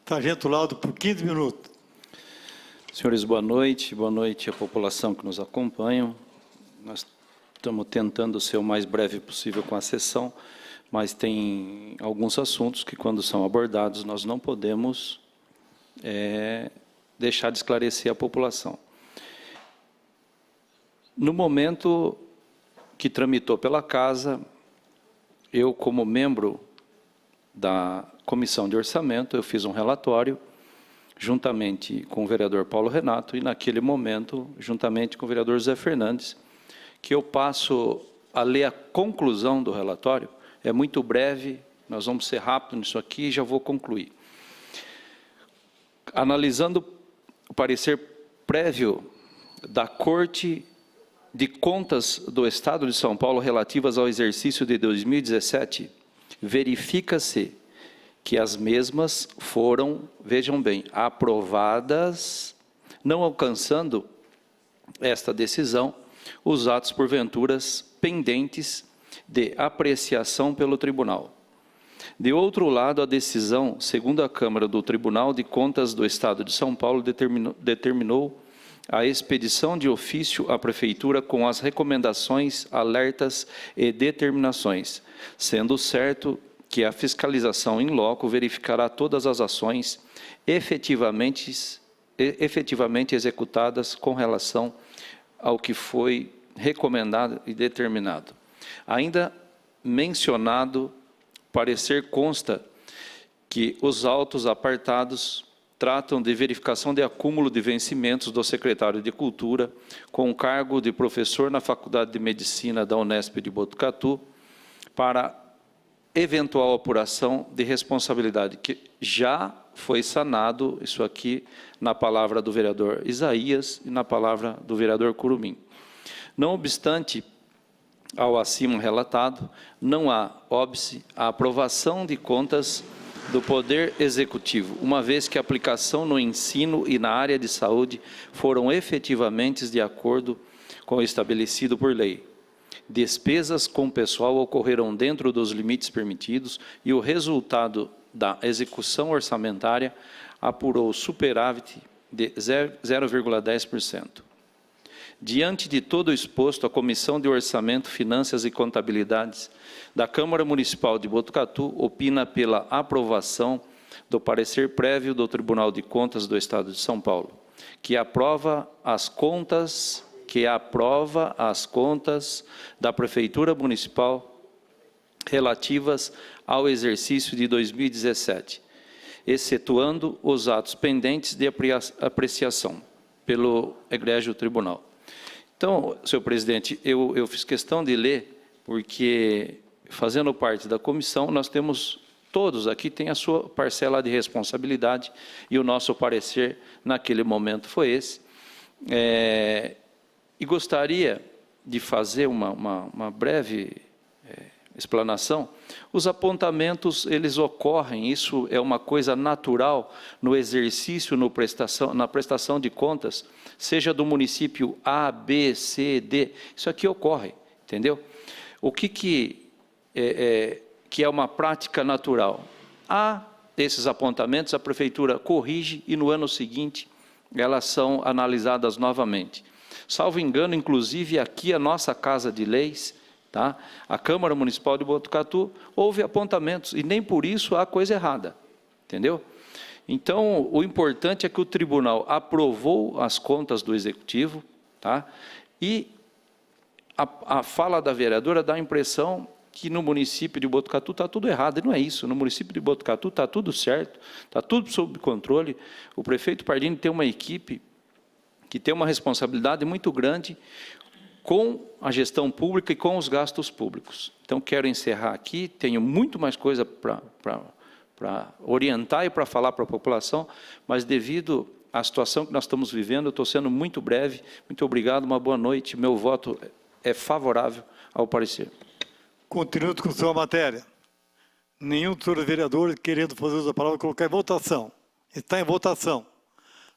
Sargento Laudo, por 15 minutos. Senhores, boa noite à população que nos acompanha. Nós estamos tentando ser o mais breve possível com a sessão, mas tem alguns assuntos que, quando são abordados, nós não podemos deixar de esclarecer a população. No momento que tramitou pela Casa, eu, como membro da Comissão de Orçamento, eu fiz um relatório, juntamente com o vereador Paulo Renato, e naquele momento, juntamente com o vereador José Fernandes, que eu passo a ler a conclusão do relatório. É muito breve, nós vamos ser rápidos nisso aqui e já vou concluir. Analisando o parecer prévio da Corte de Contas do Estado de São Paulo relativas ao exercício de 2017, verifica-se que as mesmas foram, vejam bem, aprovadas, não alcançando esta decisão, os atos porventuras pendentes de apreciação pelo tribunal. De outro lado, a decisão, segundo a Câmara do Tribunal de Contas do Estado de São Paulo, determinou a expedição de ofício à Prefeitura com as recomendações, alertas e determinações, sendo certo que a fiscalização in loco verificará todas as ações efetivamente executadas com relação ao que foi recomendado e determinado. Ainda mencionado, parecer consta que os autos apartados tratam de verificação de acúmulo de vencimentos do secretário de Cultura com cargo de professor na Faculdade de Medicina da Unesp de Botucatu para eventual apuração de responsabilidade, que já foi sanado, isso aqui, na palavra do vereador Isaías e na palavra do vereador Curumim. Não obstante, ao acima relatado, não há óbice a aprovação de contas do Poder Executivo, uma vez que a aplicação no ensino e na área de saúde foram efetivamente de acordo com o estabelecido por lei. Despesas com pessoal ocorreram dentro dos limites permitidos e o resultado da execução orçamentária apurou superávit de 0,10%. Diante de todo o exposto, a Comissão de Orçamento, Finanças e Contabilidades da Câmara Municipal de Botucatu opina pela aprovação do parecer prévio do Tribunal de Contas do Estado de São Paulo, que aprova as contas da Prefeitura Municipal relativas ao exercício de 2017, excetuando os atos pendentes de apreciação pelo egrégio tribunal. Então, senhor presidente, eu fiz questão de ler, porque, fazendo parte da comissão, nós temos, todos aqui têm a sua parcela de responsabilidade, e o nosso parecer, naquele momento, foi esse. E gostaria de fazer uma breve explanação. Os apontamentos, eles ocorrem, isso é uma coisa natural no exercício, na prestação de contas, seja do município A, B, C, D, isso aqui ocorre, entendeu? O que é uma prática natural? Há esses apontamentos, a prefeitura corrige e no ano seguinte elas são analisadas novamente. Salvo engano, inclusive aqui a nossa Casa de Leis, tá? A Câmara Municipal de Botucatu, houve apontamentos, e nem por isso há coisa errada, entendeu? Então, o importante é que o tribunal aprovou as contas do Executivo, tá? E a fala da vereadora dá a impressão que no município de Botucatu está tudo errado, e não é isso. No município de Botucatu está tudo certo, está tudo sob controle. O prefeito Pardini tem uma equipe que tem uma responsabilidade muito grande com a gestão pública e com os gastos públicos. Então, quero encerrar aqui, tenho muito mais coisa para orientar e para falar para a população, mas devido à situação que nós estamos vivendo, eu estou sendo muito breve. Muito obrigado, uma boa noite. Meu voto é favorável ao parecer. Continua a discussão a matéria. Nenhum dos senhores vereadores querendo fazer uso da palavra colocar em votação. Está em votação.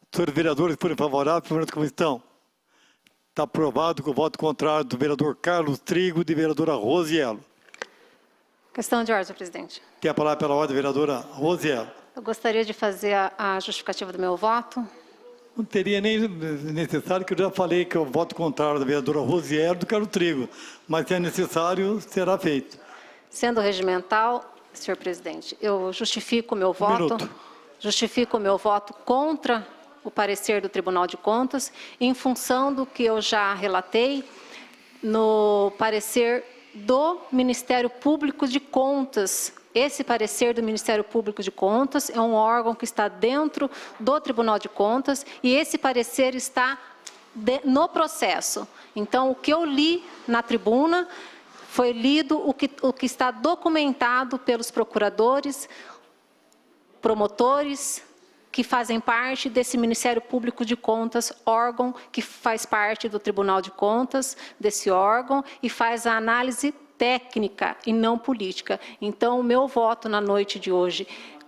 Os senhores vereadores forem favoráveis, permaneçam como estão. Está aprovado com o voto contrário do vereador Carlos Trigo e da vereadora Rosiello. Questão de ordem, presidente. Tem a palavra pela ordem, vereadora Rosiello. Eu gostaria de fazer a justificativa do meu voto. Não teria nem necessário, que eu já falei que é o voto contrário da vereadora Rosiello e do Carlos Trigo. Mas se é necessário, será feito. Sendo regimental, senhor presidente, eu justifico o meu voto. Justifico o meu voto contra o parecer do Tribunal de Contas, em função do que eu já relatei no parecer do Ministério Público de Contas. Esse parecer do Ministério Público de Contas é um órgão que está dentro do Tribunal de Contas e esse parecer está no processo. Então, o que eu li na tribuna foi lido o que está documentado pelos procuradores, promotores, que fazem parte desse Ministério Público de Contas, órgão que faz parte do Tribunal de Contas, desse órgão, e faz a análise técnica e não política. Então, o meu voto na noite de hoje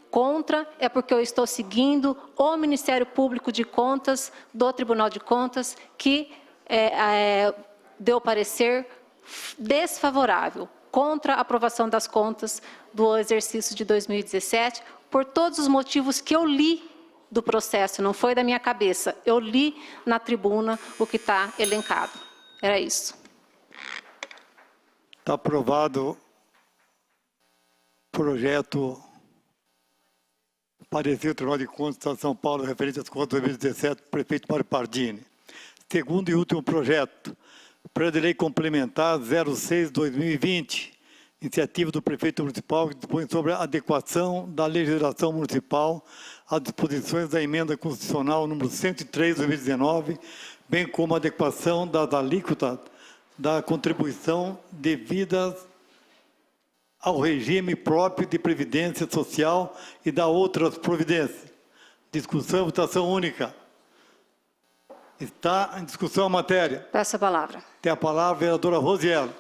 contra é porque eu estou seguindo o Ministério Público de Contas do Tribunal de Contas, que deu parecer desfavorável contra a aprovação das contas do exercício de 2017, por todos os motivos que eu li do processo, não foi da minha cabeça. Eu li na tribuna o que está elencado. Era isso. Está aprovado o projeto parecer do Tribunal de Contas do Estado de São Paulo referente às contas de 2017 do prefeito Mário Pardini. Segundo e último projeto, projeto de lei complementar 06/2020, iniciativa do prefeito municipal que dispõe sobre a adequação da legislação municipal às disposições da emenda constitucional número 103/2019, bem como a adequação das alíquotas da contribuição devidas ao regime próprio de previdência social e da outras providências. Discussão e votação única. Está em discussão a matéria. Peço a palavra. Tem a palavra a vereadora Rosiello.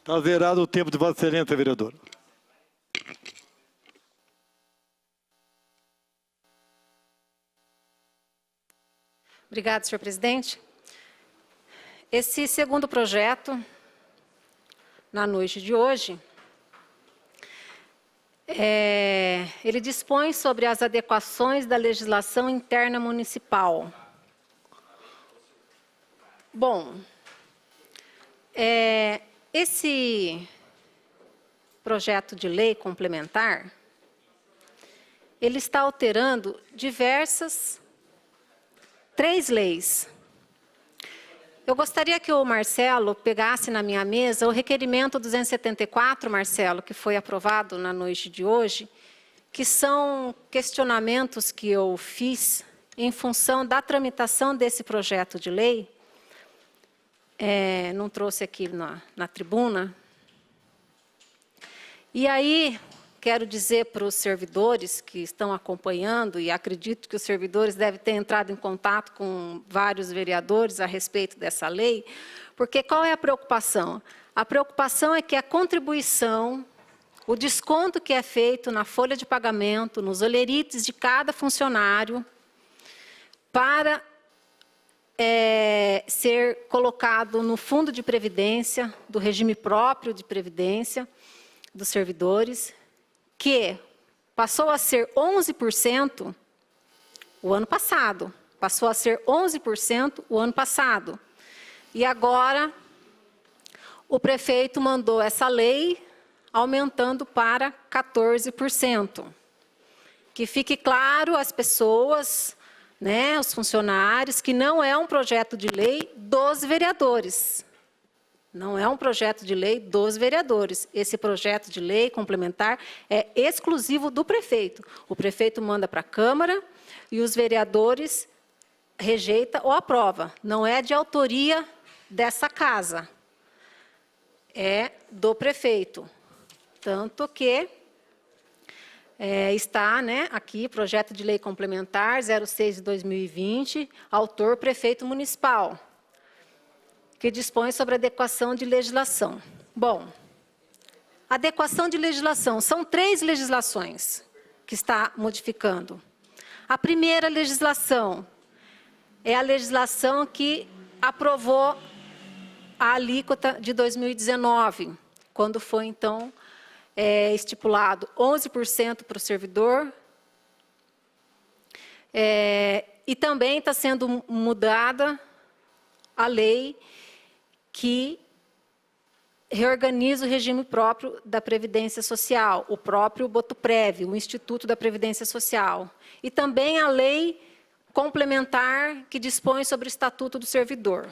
Está zerado o tempo de Vossa Excelência, vereador. Obrigada, senhor presidente. Esse segundo projeto, na noite de hoje, ele dispõe sobre as adequações da legislação interna municipal. Bom, esse projeto de lei complementar, ele está alterando três leis. Eu gostaria que o Marcelo pegasse na minha mesa o requerimento 274, Marcelo, que foi aprovado na noite de hoje, que são questionamentos que eu fiz em função da tramitação desse projeto de lei. Não trouxe aqui na tribuna. E aí, quero dizer para os servidores que estão acompanhando, e acredito que os servidores devem ter entrado em contato com vários vereadores a respeito dessa lei, porque qual é a preocupação? A preocupação é que a contribuição, o desconto que é feito na folha de pagamento, nos olerites de cada funcionário, para ser colocado no fundo de previdência, do regime próprio de previdência dos servidores, que passou a ser 11% o ano passado. Passou a ser 11% o ano passado. E agora, o prefeito mandou essa lei aumentando para 14%. Que fique claro às pessoas, né, os funcionários, que não é um projeto de lei dos vereadores. Não é um projeto de lei dos vereadores. Esse projeto de lei complementar é exclusivo do prefeito. O prefeito manda para a Câmara e os vereadores rejeitam ou aprovam. Não é de autoria dessa casa. É do prefeito. Tanto que está, né, aqui, projeto de lei complementar 06 de 2020, autor prefeito municipal, que dispõe sobre adequação de legislação. Bom, adequação de legislação. São 3 legislações que está modificando. A primeira legislação é a legislação que aprovou a alíquota de 2019, quando foi, então, estipulado 11% para o servidor. E também está sendo mudada a lei que reorganiza o regime próprio da Previdência Social, o próprio Botuprev, o Instituto da Previdência Social. E também a lei complementar que dispõe sobre o Estatuto do Servidor.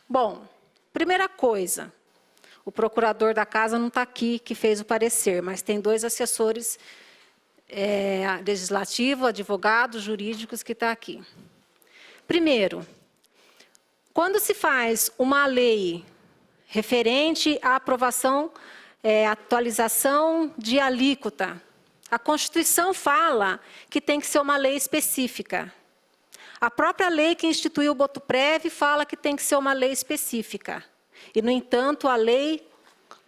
Bom, primeira coisa, o procurador da casa não está aqui, que fez o parecer, mas tem 2 assessores legislativos, advogados, jurídicos, que estão aqui. Primeiro, quando se faz uma lei referente à aprovação, atualização de alíquota, a Constituição fala que tem que ser uma lei específica. A própria lei que instituiu o Botuprev fala que tem que ser uma lei específica. E, no entanto, a lei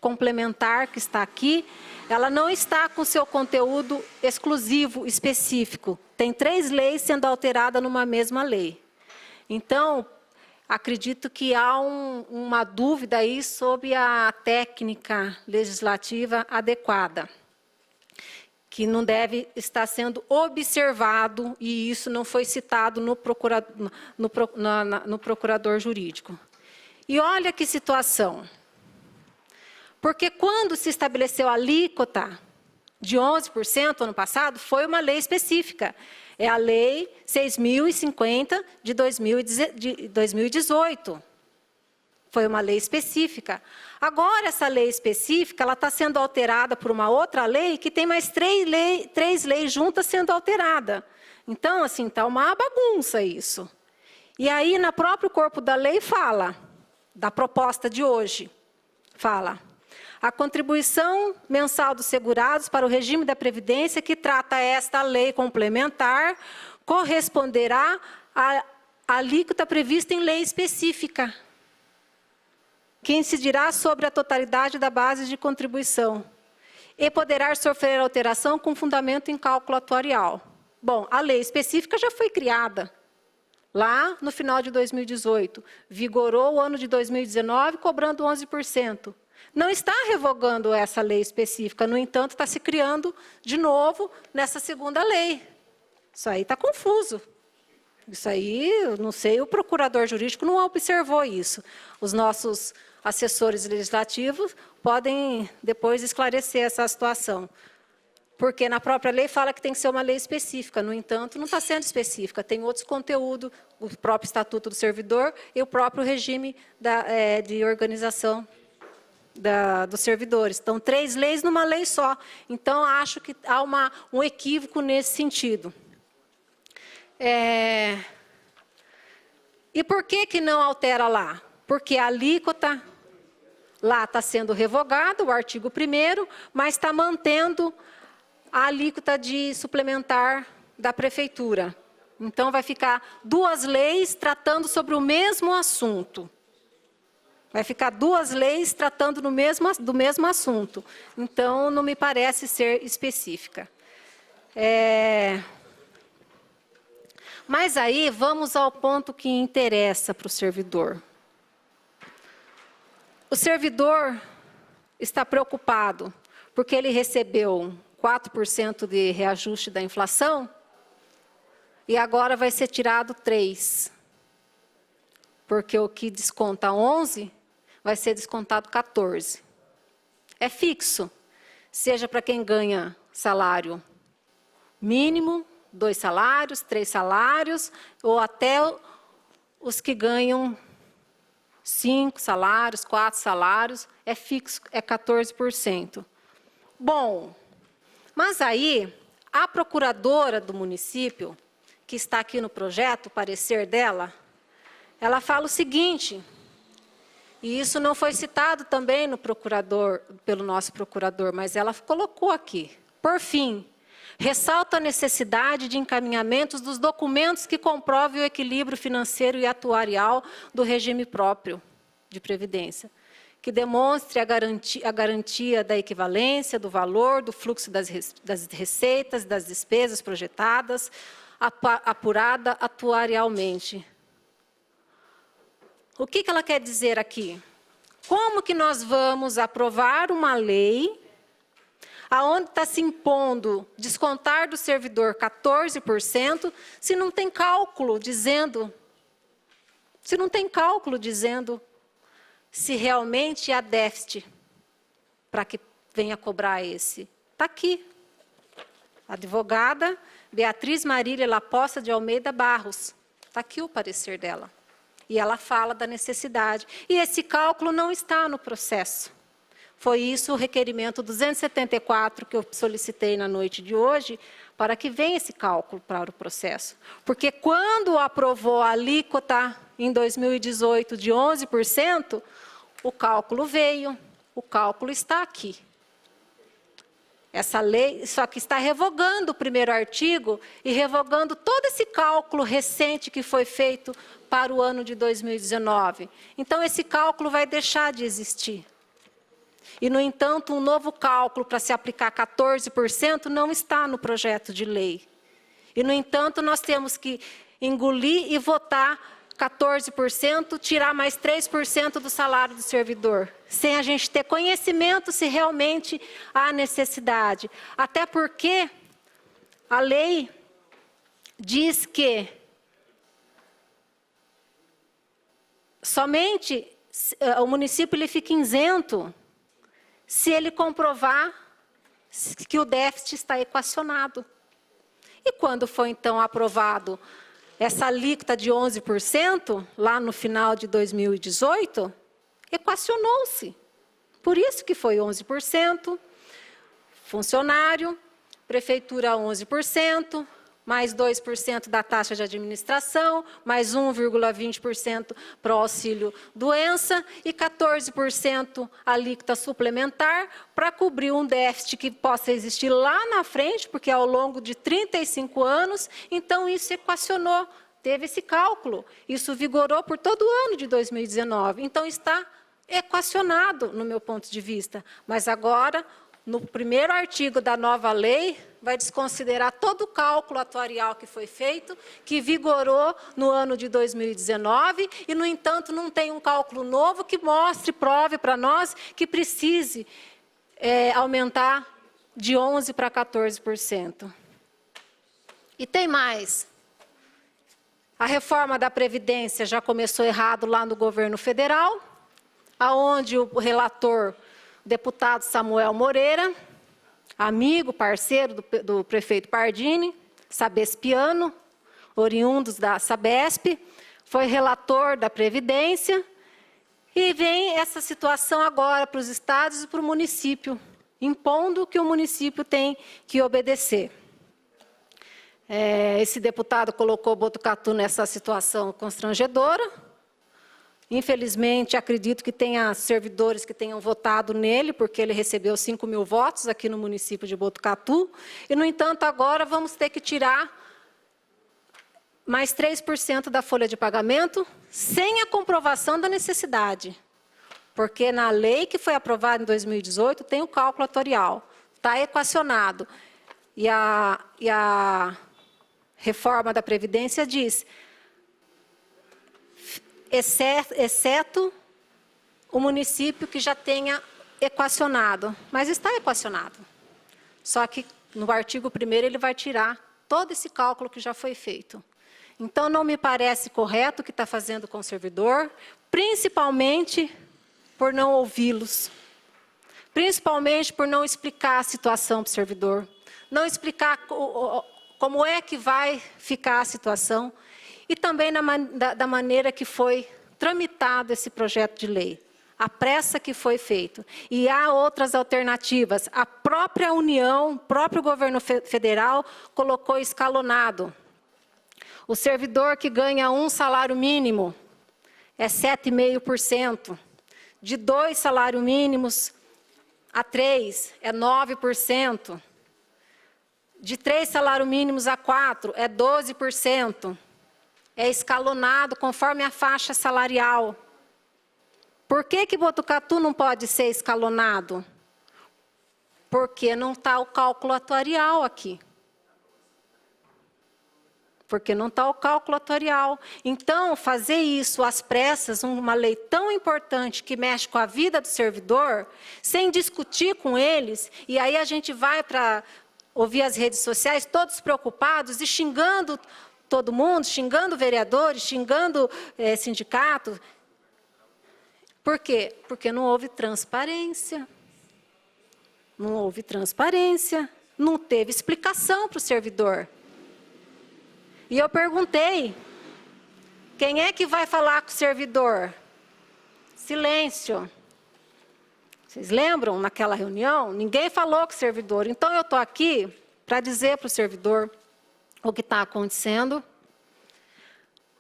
complementar que está aqui, ela não está com seu conteúdo exclusivo, específico. Tem 3 leis sendo alteradas numa mesma lei. Então, acredito que há uma dúvida aí sobre a técnica legislativa adequada, que não deve estar sendo observado, e isso não foi citado no procurador jurídico. E olha que situação. Porque quando se estabeleceu a alíquota de 11% ano passado, foi uma lei específica. É a Lei 6.050 de 2018. Foi uma lei específica. Agora, essa lei específica está sendo alterada por uma outra lei que tem mais 3 leis juntas sendo alteradas. Então, assim, está uma bagunça isso. E aí, no próprio corpo da lei, fala, da proposta de hoje, fala: a contribuição mensal dos segurados para o regime da Previdência que trata esta lei complementar corresponderá à alíquota prevista em lei específica. que incidirá sobre a totalidade da base de contribuição e poderá sofrer alteração com fundamento em cálculo atuarial. Bom, a lei específica já foi criada lá no final de 2018, vigorou o ano de 2019, cobrando 11%. Não está revogando essa lei específica, no entanto, está se criando de novo nessa segunda lei. Isso aí está confuso. Isso aí, eu não sei, o procurador jurídico não observou isso. Os nossos assessores legislativos podem depois esclarecer essa situação. Porque na própria lei fala que tem que ser uma lei específica, no entanto, não está sendo específica, tem outros conteúdos, o próprio Estatuto do Servidor e o próprio regime de organização dos servidores. Então, 3 leis numa lei só. Então, acho que há um equívoco nesse sentido. E por que não altera lá? Porque a alíquota lá está sendo revogada, o artigo 1º, mas está mantendo a alíquota de suplementar da prefeitura. Então, vai ficar 2 leis tratando sobre o mesmo assunto. Vai ficar 2 leis tratando do mesmo assunto. Então, não me parece ser específica. Mas aí, vamos ao ponto que interessa para o servidor. O servidor está preocupado porque ele recebeu 4% de reajuste da inflação e agora vai ser tirado 3%. Porque o que desconta 11% vai ser descontado 14%. É fixo, seja para quem ganha salário mínimo, 2 salários, 3 salários, ou até os que ganham 5 salários, 4 salários, é fixo, é 14%. Bom, mas aí, a procuradora do município, que está aqui no projeto, o parecer dela, ela fala o seguinte, e isso não foi citado também no pelo nosso procurador, mas ela colocou aqui. Por fim, ressalta a necessidade de encaminhamentos dos documentos que comprovem o equilíbrio financeiro e atuarial do regime próprio de previdência, que demonstre a garantia da equivalência, do valor, do fluxo das receitas, das despesas projetadas, apurada atuarialmente. O que ela quer dizer aqui? Como que nós vamos aprovar uma lei aonde está se impondo descontar do servidor 14%, se não tem cálculo dizendo se realmente há déficit para que venha cobrar esse. Está aqui. Advogada Beatriz Marília Laposta de Almeida Barros. Está aqui o parecer dela. E ela fala da necessidade. E esse cálculo não está no processo. Foi isso o requerimento 274 que eu solicitei na noite de hoje, para que venha esse cálculo para o processo. Porque quando aprovou a alíquota em 2018 de 11%, o cálculo veio, o cálculo está aqui. Essa lei só que está revogando o primeiro artigo e revogando todo esse cálculo recente que foi feito para o ano de 2019. Então, esse cálculo vai deixar de existir. E, no entanto, um novo cálculo para se aplicar 14% não está no projeto de lei. E, no entanto, nós temos que engolir e votar 14%, tirar mais 3% do salário do servidor, sem a gente ter conhecimento se realmente há necessidade. Até porque a lei diz que somente o município ele fica isento se ele comprovar que o déficit está equacionado. E quando foi, então, aprovado essa alíquota de 11%, lá no final de 2018, equacionou-se. Por isso que foi 11%, funcionário, prefeitura 11%, mais 2% da taxa de administração, mais 1,20% para o auxílio doença e 14% alíquota suplementar para cobrir um déficit que possa existir lá na frente, porque ao longo de 35 anos, então isso equacionou, teve esse cálculo. Isso vigorou por todo o ano de 2019, então está equacionado, no meu ponto de vista. Mas agora, no primeiro artigo da nova lei, vai desconsiderar todo o cálculo atuarial que foi feito, que vigorou no ano de 2019, e, no entanto, não tem um cálculo novo que mostre, prove para nós que precise aumentar de 11% para 14%. E tem mais. A reforma da Previdência já começou errado lá no governo federal, aonde o relator, deputado Samuel Moreira, amigo, parceiro do prefeito Pardini, sabespiano, oriundos da Sabesp, foi relator da Previdência, e vem essa situação agora para os estados e para o município, impondo que o município tem que obedecer. Esse deputado colocou Botucatu nessa situação constrangedora. Infelizmente, acredito que tenha servidores que tenham votado nele, porque ele recebeu 5.000 votos aqui no município de Botucatu. E, no entanto, agora vamos ter que tirar mais 3% da folha de pagamento, sem a comprovação da necessidade. Porque na lei que foi aprovada em 2018, tem o cálculo atuarial, está equacionado. E a reforma da Previdência diz, exceto o município que já tenha equacionado. Mas está equacionado. Só que no artigo 1º ele vai tirar todo esse cálculo que já foi feito. Então, não me parece correto o que está fazendo com o servidor, principalmente por não ouvi-los. Principalmente por não explicar a situação para o servidor. Não explicar como é que vai ficar a situação e também da maneira que foi tramitado esse projeto de lei, a pressa que foi feito. E há outras alternativas. A própria União, o próprio governo federal colocou escalonado. O servidor que ganha um salário mínimo é 7,5%. De 2 salários mínimos a 3 é 9%. De 3 salários mínimos a 4 é 12%. É escalonado conforme a faixa salarial. Por que Botucatu não pode ser escalonado? Porque não está o cálculo atuarial aqui. Porque não está o cálculo atuarial. Então, fazer isso às pressas, uma lei tão importante que mexe com a vida do servidor, sem discutir com eles, e aí a gente vai para ouvir as redes sociais, todos preocupados e xingando todo mundo, xingando vereadores, xingando sindicato. Por quê? Porque não houve transparência. Não houve transparência, não teve explicação para o servidor. E eu perguntei, quem é que vai falar com o servidor? Silêncio. Vocês lembram, naquela reunião? Ninguém falou com o servidor. Então, eu estou aqui para dizer para o servidor o que está acontecendo.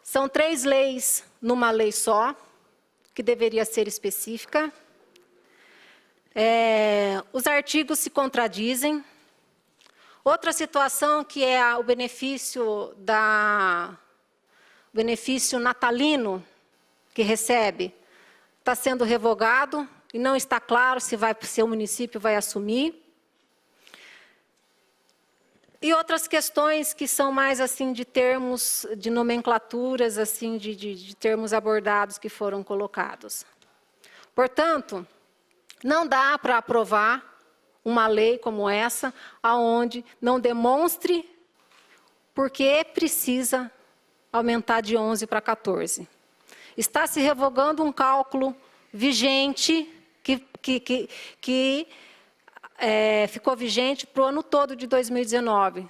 São 3 leis numa lei só, que deveria ser específica. Os artigos se contradizem. Outra situação que é o benefício natalino que recebe, está sendo revogado e não está claro se o município vai assumir. E outras questões que são mais assim de termos, de nomenclaturas, assim, de termos abordados que foram colocados. Portanto, não dá para aprovar uma lei como essa, aonde não demonstre por que precisa aumentar de 11 para 14. Está se revogando um cálculo vigente que ficou vigente para o ano todo de 2019.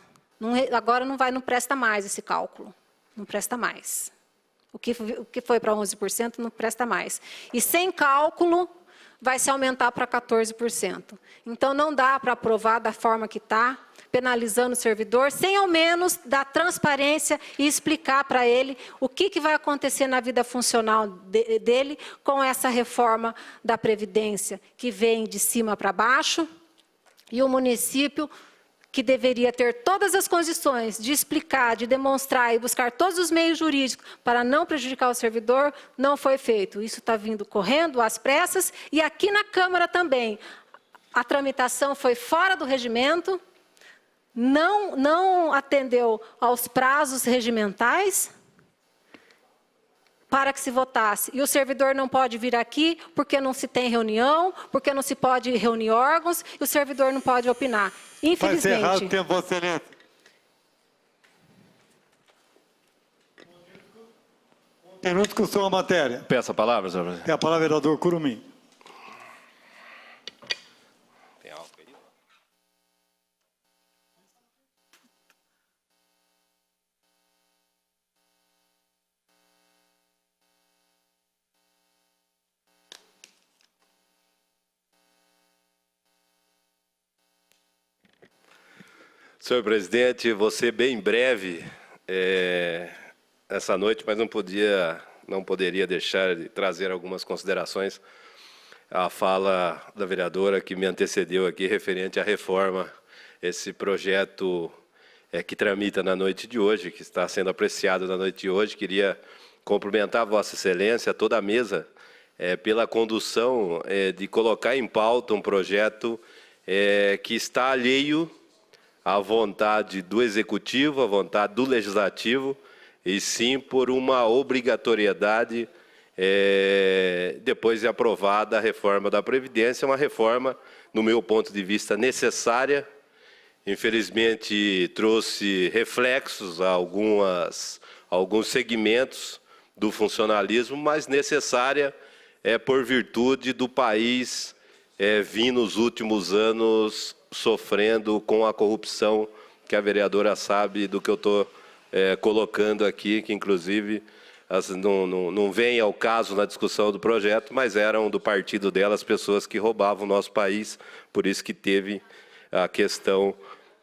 Agora não presta mais esse cálculo. Não presta mais. O que foi para 11% não presta mais. E sem cálculo, vai se aumentar para 14%. Então, não dá para aprovar da forma que está, penalizando o servidor, sem ao menos dar transparência e explicar para ele o que vai acontecer na vida funcional dele com essa reforma da Previdência, que vem de cima para baixo, e o município que deveria ter todas as condições de explicar, de demonstrar e buscar todos os meios jurídicos para não prejudicar o servidor, não foi feito. Isso está vindo correndo às pressas e aqui na Câmara também. A tramitação foi fora do regimento, não atendeu aos prazos regimentais para que se votasse. E o servidor não pode vir aqui porque não se tem reunião, porque não se pode reunir órgãos, e o servidor não pode opinar. Infelizmente. Vai encerrar o tempo, Vossa Excelência. Termina a discussão a matéria. Peço a palavra, senhor presidente. Tem a palavra, vereador Curumim. Tem álcool aí? Senhor presidente, vou ser bem breve essa noite, mas não poderia deixar de trazer algumas considerações à fala da vereadora que me antecedeu aqui, referente à reforma, esse projeto que tramita na noite de hoje, que está sendo apreciado na noite de hoje. Queria cumprimentar Vossa Excelência, toda a mesa, pela condução de colocar em pauta um projeto que está alheio à vontade do Executivo, à vontade do Legislativo, e sim por uma obrigatoriedade, depois de aprovada a reforma da Previdência, uma reforma, no meu ponto de vista, necessária. Infelizmente, trouxe reflexos a alguns segmentos do funcionalismo, mas necessária por virtude do país vir nos últimos anos sofrendo com a corrupção, que a vereadora sabe do que eu estou colocando aqui, que inclusive não vem ao caso na discussão do projeto, mas eram do partido dela as pessoas que roubavam o nosso país, por isso que teve a questão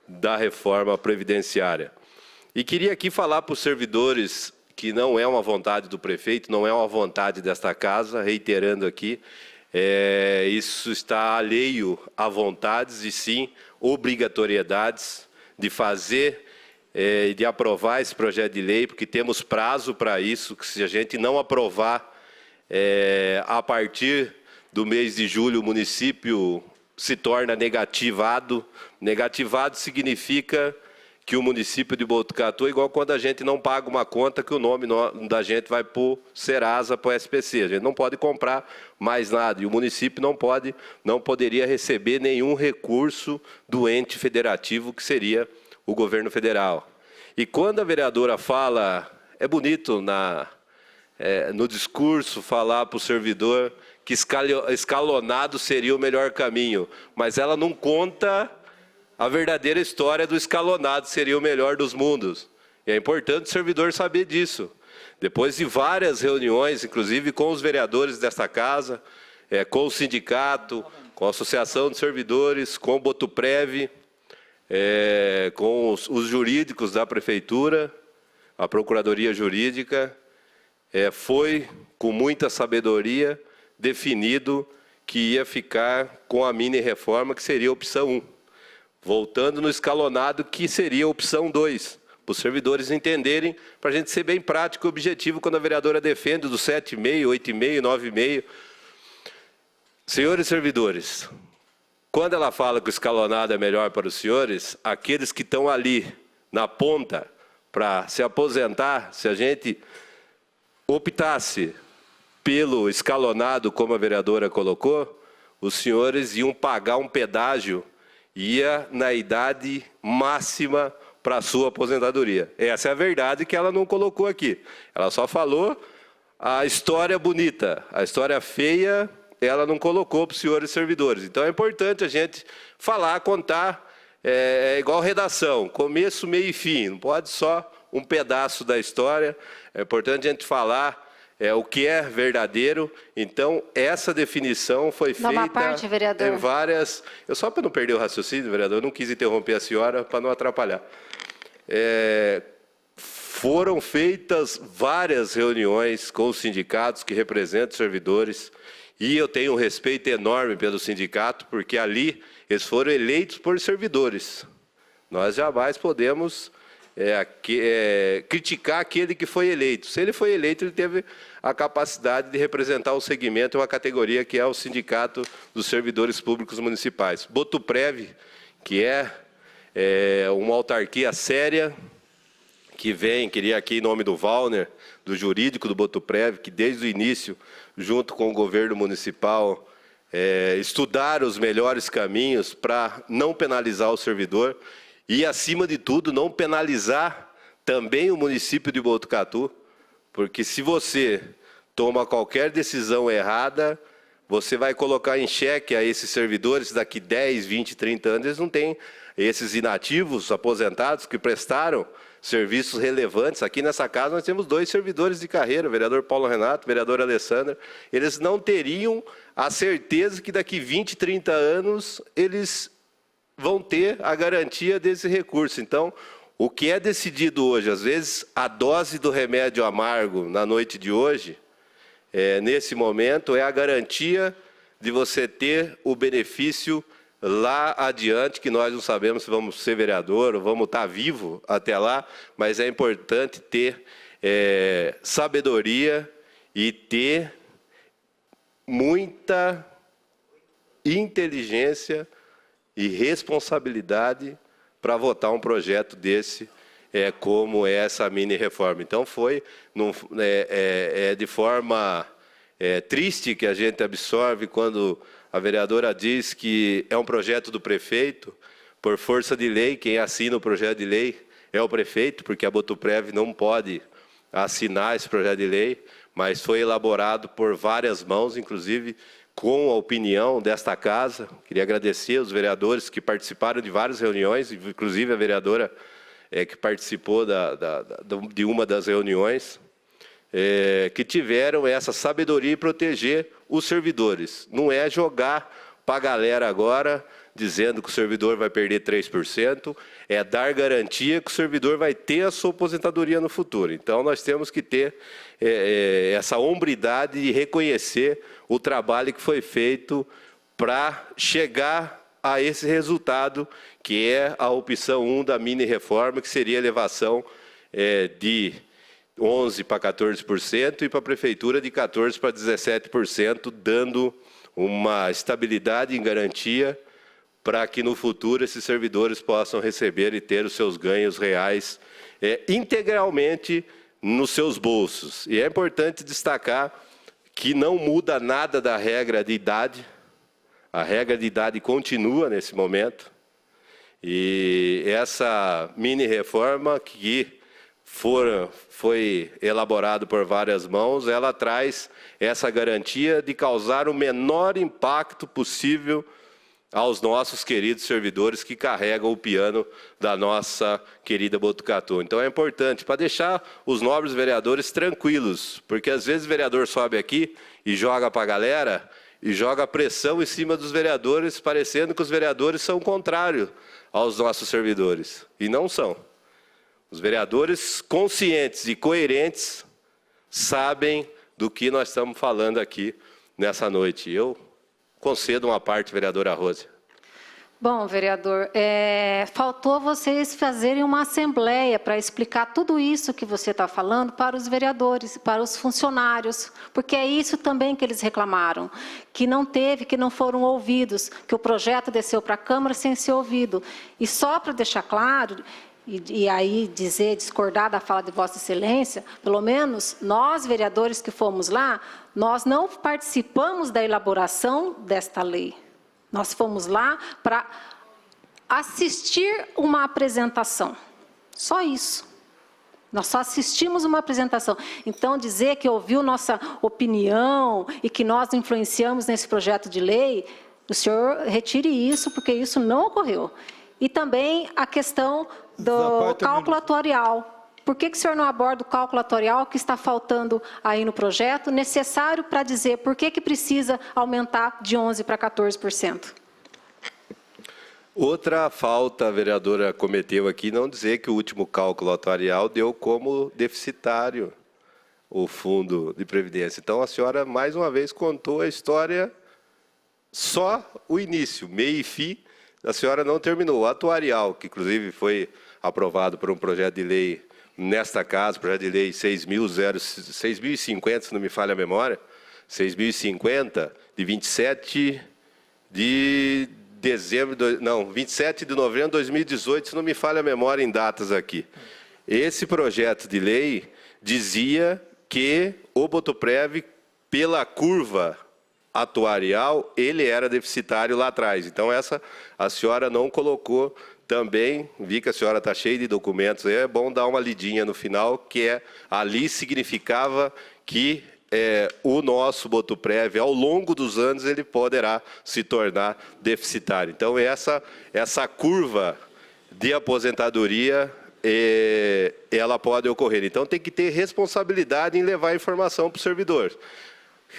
da reforma previdenciária. E queria aqui falar para os servidores que não é uma vontade do prefeito, não é uma vontade desta casa, reiterando aqui, isso está alheio a vontades e sim obrigatoriedades de fazer e de aprovar esse projeto de lei, porque temos prazo para isso, que se a gente não aprovar a partir do mês de julho, o município se torna negativado. Negativado significa que o município de Botucatu é igual quando a gente não paga uma conta que o nome da gente vai para o Serasa, para o SPC. A gente não pode comprar mais nada. E o município não poderia receber nenhum recurso do ente federativo, que seria o governo federal. E quando a vereadora fala, é bonito no discurso falar para o servidor que escalonado seria o melhor caminho, mas ela não conta a verdadeira história do escalonado, seria o melhor dos mundos. E é importante o servidor saber disso. Depois de várias reuniões, inclusive com os vereadores desta casa, com o sindicato, com a Associação de Servidores, com o Botuprev, com os jurídicos da Prefeitura, a Procuradoria Jurídica, foi, com muita sabedoria, definido que ia ficar com a mini-reforma, que seria a opção 1. Voltando no escalonado, que seria a opção 2, para os servidores entenderem, para a gente ser bem prático e objetivo quando a vereadora defende do 7,5, 8,5, 9,5. Senhores servidores, quando ela fala que o escalonado é melhor para os senhores, aqueles que estão ali na ponta para se aposentar, se a gente optasse pelo escalonado, como a vereadora colocou, os senhores iam pagar um pedágio, ia na idade máxima para a sua aposentadoria. Essa é a verdade que ela não colocou aqui. Ela só falou a história bonita, a história feia ela não colocou para os senhores servidores. Então é importante a gente falar, contar, igual redação, começo, meio e fim, não pode só um pedaço da história, é importante a gente falar o que é verdadeiro. Então, essa definição foi feita parte, vereador. em várias... Só para não perder o raciocínio, vereador, eu não quis interromper a senhora para não atrapalhar. Foram feitas várias reuniões com os sindicatos que representam os servidores, e eu tenho um respeito enorme pelo sindicato, porque ali eles foram eleitos por servidores. Nós jamais podemos criticar aquele que foi eleito. Se ele foi eleito, ele teve a capacidade de representar o segmento, uma categoria que é o Sindicato dos Servidores Públicos Municipais. Botuprev, que é uma autarquia séria, que queria aqui em nome do Valner, do jurídico do Botuprev, que desde o início, junto com o governo municipal, estudar os melhores caminhos para não penalizar o servidor e, acima de tudo, não penalizar também o município de Botucatu, porque se você toma qualquer decisão errada, você vai colocar em xeque a esses servidores daqui 10, 20, 30 anos, eles não têm esses inativos, aposentados, que prestaram serviços relevantes. Aqui nessa casa nós temos 2 servidores de carreira, o vereador Paulo Renato, o vereador Alessandra. Eles não teriam a certeza que daqui 20, 30 anos eles vão ter a garantia desse recurso. Então, o que é decidido hoje, às vezes a dose do remédio amargo na noite de hoje, nesse momento, é a garantia de você ter o benefício lá adiante, que nós não sabemos se vamos ser vereador ou vamos estar vivo até lá, mas é importante ter sabedoria e ter muita inteligência e responsabilidade para votar um projeto desse, como essa mini-reforma. Então, foi de forma triste que a gente absorve quando a vereadora diz que é um projeto do prefeito. Por força de lei, quem assina o projeto de lei é o prefeito, porque a Botuprev não pode assinar esse projeto de lei, mas foi elaborado por várias mãos, inclusive com a opinião desta casa. Queria agradecer aos vereadores que participaram de várias reuniões, inclusive a vereadora que participou de uma das reuniões, que tiveram essa sabedoria e proteger os servidores. Não é jogar para a galera agora, dizendo que o servidor vai perder 3%, é dar garantia que o servidor vai ter a sua aposentadoria no futuro. Então, nós temos que ter essa hombridade de reconhecer o trabalho que foi feito para chegar a esse resultado, que é a opção 1 da mini-reforma, que seria a elevação de 11% para 14% e para a prefeitura de 14% para 17%, dando uma estabilidade e garantia para que no futuro esses servidores possam receber e ter os seus ganhos reais integralmente nos seus bolsos. E é importante destacar que não muda nada da regra de idade. A regra de idade continua nesse momento. E essa mini-reforma que foi elaborada por várias mãos, ela traz essa garantia de causar o menor impacto possível aos nossos queridos servidores que carregam o piano da nossa querida Botucatu. Então é importante, para deixar os nobres vereadores tranquilos, porque às vezes o vereador sobe aqui e joga para a galera, e joga pressão em cima dos vereadores, parecendo que os vereadores são contrários aos nossos servidores. E não são. Os vereadores conscientes e coerentes sabem do que nós estamos falando aqui nessa noite. Eu concedo uma parte, vereadora Rose. Bom, vereador, faltou vocês fazerem uma assembleia para explicar tudo isso que você está falando para os vereadores, para os funcionários, porque é isso também que eles reclamaram, que não teve, que não foram ouvidos, que o projeto desceu para a Câmara sem ser ouvido. E só para deixar claro, e aí discordar da fala de Vossa Excelência, pelo menos nós, vereadores que fomos lá, nós não participamos da elaboração desta lei. Nós fomos lá para assistir uma apresentação. Só isso. Nós só assistimos uma apresentação. Então, dizer que ouviu nossa opinião e que nós influenciamos nesse projeto de lei, o senhor retire isso, porque isso não ocorreu. E também a questão do cálculo atuarial. Por que o senhor não aborda o cálculo atuarial que está faltando aí no projeto, necessário para dizer por que precisa aumentar de 11% para 14%? Outra falta a vereadora cometeu aqui, não dizer que o último cálculo atuarial deu como deficitário o fundo de previdência. Então, a senhora, mais uma vez, contou a história, só o início, meio e fim, a senhora não terminou. O atuarial, que inclusive foi aprovado por um projeto de lei nesta casa, projeto de lei 6.050, se não me falha a memória, 6.050, de 27 de dezembro, não, 27 de novembro de 2018, se não me falha a memória em datas aqui. Esse projeto de lei dizia que o Botuprev, pela curva atuarial, ele era deficitário lá atrás. Então, essa a senhora não colocou também. Vi que a senhora está cheia de documentos. É bom dar uma lidinha no final, que ali significava que o nosso Botuprev, ao longo dos anos, ele poderá se tornar deficitário. Então, essa curva de aposentadoria, ela pode ocorrer. Então, tem que ter responsabilidade em levar a informação para o servidor.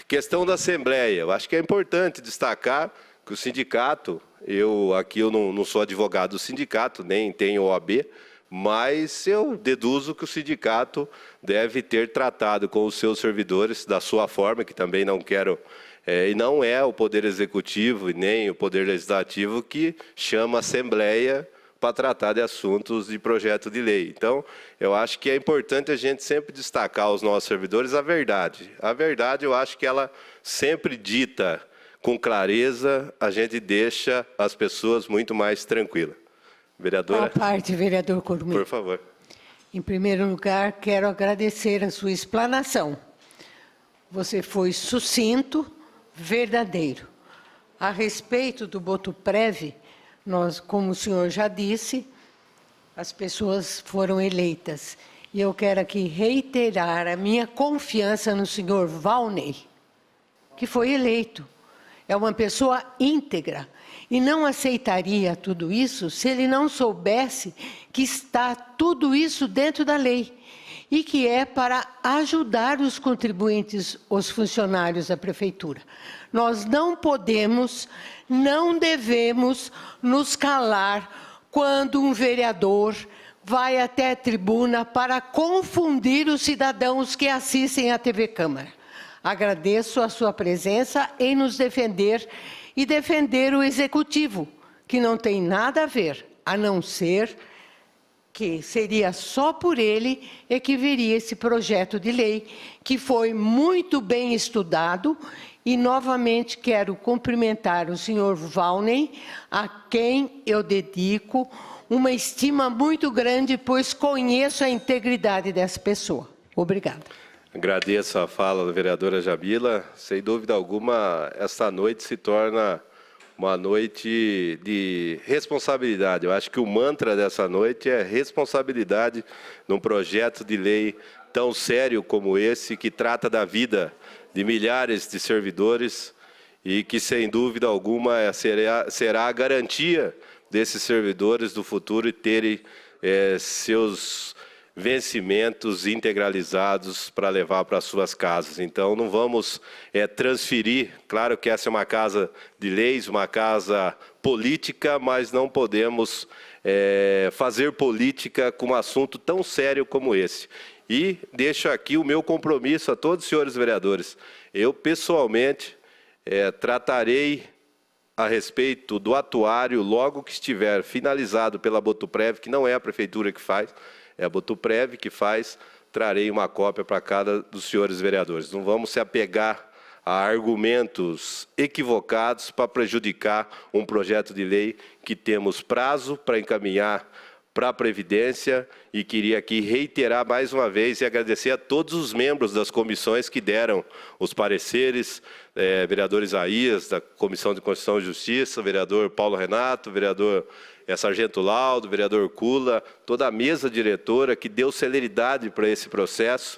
Questão da Assembleia, eu acho que é importante destacar que o sindicato, eu não sou advogado do sindicato, nem tenho OAB, mas eu deduzo que o sindicato deve ter tratado com os seus servidores da sua forma, que também não quero, e não é o Poder Executivo e nem o Poder Legislativo que chama a Assembleia para tratar de assuntos de projeto de lei. Então, eu acho que é importante a gente sempre destacar aos nossos servidores a verdade. A verdade, eu acho que ela sempre dita com clareza, a gente deixa as pessoas muito mais tranquilas. Vereadora? À parte, vereador Curumim. Por favor. Em primeiro lugar, quero agradecer a sua explanação. Você foi sucinto, verdadeiro. A respeito do Botuprev, nós, como o senhor já disse, as pessoas foram eleitas. E eu quero aqui reiterar a minha confiança no senhor Valnei, que foi eleito. É uma pessoa íntegra e não aceitaria tudo isso se ele não soubesse que está tudo isso dentro da lei e que é para ajudar os contribuintes, os funcionários da prefeitura. Nós não podemos, não devemos nos calar quando um vereador vai até a tribuna para confundir os cidadãos que assistem à TV Câmara. Agradeço a sua presença em nos defender e defender o Executivo, que não tem nada a ver, a não ser que seria só por ele que viria esse projeto de lei, que foi muito bem estudado. E, novamente, quero cumprimentar o senhor Valnei, a quem eu dedico uma estima muito grande, pois conheço a integridade dessa pessoa. Obrigada. Agradeço a fala da vereadora Jamila. Sem dúvida alguma, esta noite se torna uma noite de responsabilidade. Eu acho que o mantra dessa noite é responsabilidade num projeto de lei tão sério como esse, que trata da vida de milhares de servidores e que, sem dúvida alguma, será a garantia desses servidores do futuro e terem seus vencimentos integralizados para levar para as suas casas. Então, não vamos transferir, claro que essa é uma casa de leis, uma casa política, mas não podemos fazer política com um assunto tão sério como esse. E deixo aqui o meu compromisso a todos os senhores vereadores. Eu, pessoalmente, tratarei a respeito do atuário logo que estiver finalizado pela Botuprev, que não é a prefeitura que faz, é a Botuprev que faz, trarei uma cópia para cada dos senhores vereadores. Não vamos se apegar a argumentos equivocados para prejudicar um projeto de lei que temos prazo para encaminhar para a Previdência, e queria aqui reiterar mais uma vez e agradecer a todos os membros das comissões que deram os pareceres, vereador Isaías, da Comissão de Constituição e Justiça, vereador Paulo Renato, vereador Sargento Laudo, vereador Cula, toda a mesa diretora que deu celeridade para esse processo,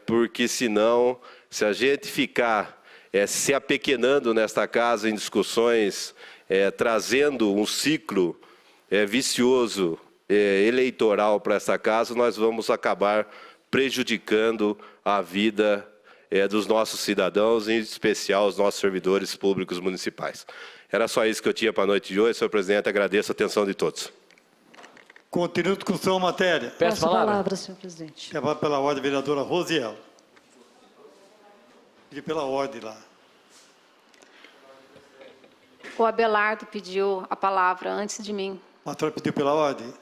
porque senão, se a gente ficar se apequenando nesta casa em discussões, trazendo um ciclo vicioso eleitoral para essa casa, nós vamos acabar prejudicando a vida dos nossos cidadãos, em especial os nossos servidores públicos municipais. Era só isso que eu tinha para a noite de hoje, senhor presidente. Agradeço a atenção de todos. Continua a discussão, matéria. Peço a palavra, senhor presidente. Quer pela ordem, vereadora Rosiel. Pedi pela ordem lá. O Abelardo pediu a palavra antes de mim. A senhora pediu pela ordem?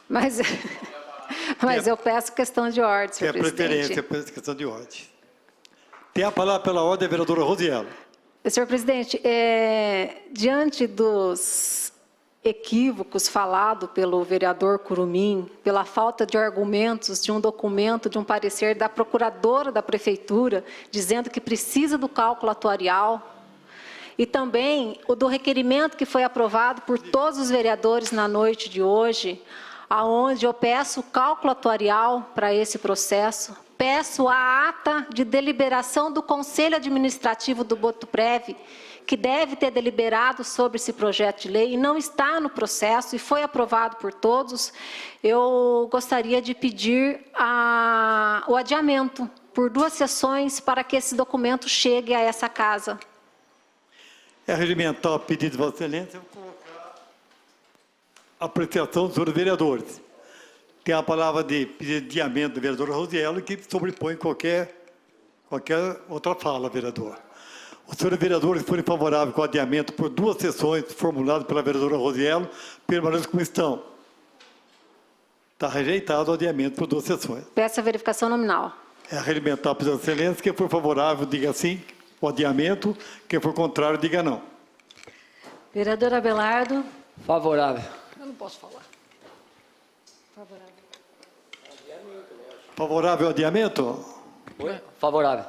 Mas eu peço questão de ordem, Tem senhor a presidente. preferência por questão de ordem. Tem a palavra pela ordem a vereadora Rosiello. Senhor presidente, diante dos equívocos falados pelo vereador Curumim, pela falta de argumentos de um documento, de um parecer da procuradora da prefeitura, dizendo que precisa do cálculo atuarial, e também o do requerimento que foi aprovado por todos os vereadores na noite de hoje, aonde eu peço cálculo atuarial para esse processo, peço a ata de deliberação do Conselho Administrativo do Botuprev, que deve ter deliberado sobre esse projeto de lei e não está no processo e foi aprovado por todos. Eu gostaria de pedir o adiamento por 2 sessões para que esse documento chegue a essa casa. É regimental o pedido de Vossa Excelência. Eu vou colocar a apreciação dos senhores vereadores. Tem a palavra de pedido de adiamento do vereador Rosiello, que sobrepõe qualquer outra fala, vereador. Os senhores vereadores forem favoráveis com o adiamento por 2 sessões formuladas pela vereadora Rosiello, permaneçam como estão. Está rejeitado o adiamento por 2 sessões. Peço a verificação nominal. É regimental a presidência de excelência. Quem for favorável, diga sim, o adiamento. Quem for contrário, diga não. Vereador Abelardo. Favorável. Eu não posso falar. Favorável ao adiamento? Oi? Favorável.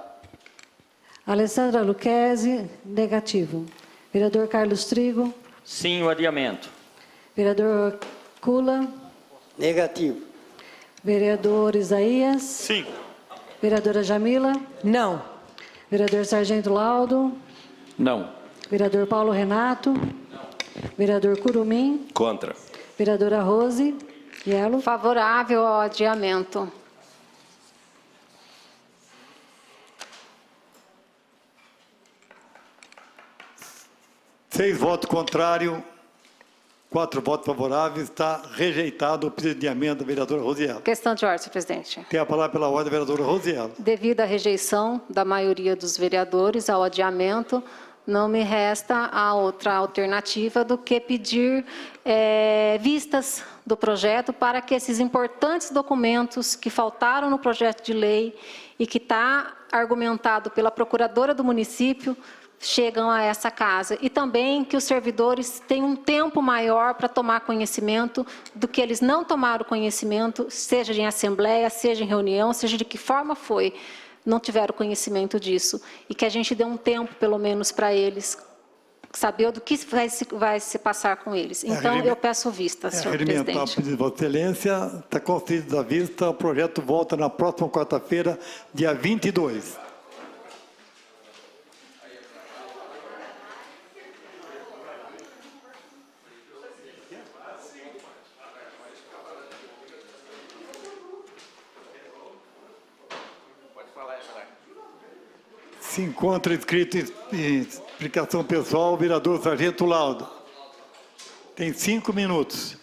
Alessandra Luquezzi, negativo. Vereador Carlos Trigo. Sim, o adiamento. Vereador Cula. Negativo. Vereador Isaías. Sim. Vereadora Jamila. Não. Vereador Sargento Laudo. Não. Vereador Paulo Renato. Vereador Curumim. Contra. Vereadora Rose. Yelo. Favorável ao adiamento. Seis votos contrários, 4 votos favoráveis. Está rejeitado o pedido de adiamento da vereadora Rosiello. Questão de ordem, senhor presidente. Tem a palavra pela ordem da vereadora Rosiello. Devido à rejeição da maioria dos vereadores ao adiamento, não me resta a outra alternativa do que pedir vistas do projeto para que esses importantes documentos que faltaram no projeto de lei e que está argumentado pela procuradora do município chegam a essa casa. E também que os servidores tenham um tempo maior para tomar conhecimento do que eles não tomaram conhecimento, seja em assembleia, seja em reunião, seja de que forma foi, não tiveram conhecimento disso. E que a gente dê um tempo, pelo menos, para eles saber do que vai se passar com eles. Então, eu peço vista, senhor regimental presidente. pedido de Vossa Excelência. Está concedido a vista. O projeto volta na próxima quarta-feira, dia 22. Se encontra inscrito em explicação pessoal o vereador Sargento Laudo. Tem 5 minutos.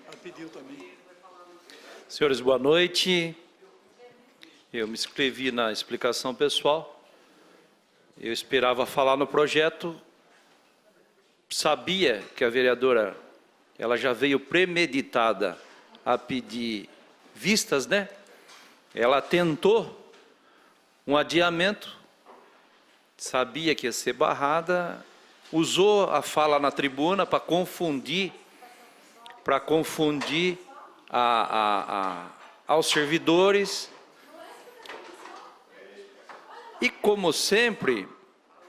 Ela pediu também. Senhores, boa noite. Eu me inscrevi na explicação pessoal. Eu esperava falar no projeto. Sabia que a vereadora, ela já veio premeditada a pedir vistas, né? Ela tentou um adiamento, sabia que ia ser barrada, usou a fala na tribuna para confundir aos servidores. E como sempre...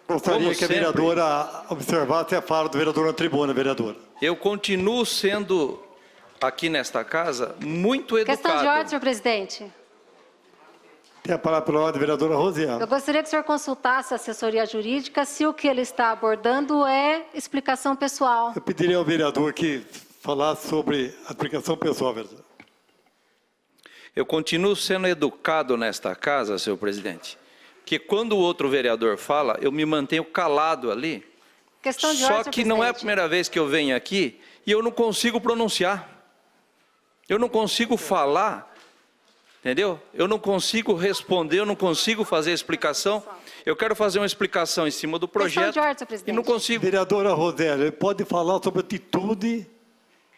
Gostaria que a vereadora observasse a fala do vereador na tribuna, vereadora. Eu continuo sendo, aqui nesta casa, muito educado. Questão de ordem, senhor presidente. Tem a palavra pela ordem, vereadora Rosiello. Eu gostaria que o senhor consultasse a assessoria jurídica se o que ele está abordando é explicação pessoal. Eu pediria ao vereador que falasse sobre a explicação pessoal, vereador. Eu continuo sendo educado nesta casa, senhor presidente, que quando o outro vereador fala, eu me mantenho calado ali. Questão de Só ordem, que não é a presidente. primeira vez que eu venho aqui e eu não consigo pronunciar. Eu não consigo falar, entendeu? Eu não consigo responder, eu não consigo fazer explicação. Eu quero fazer uma explicação em cima do projeto Questão de ordem, senhor presidente. e não consigo. Vereadora Rosélia, pode falar sobre a atitude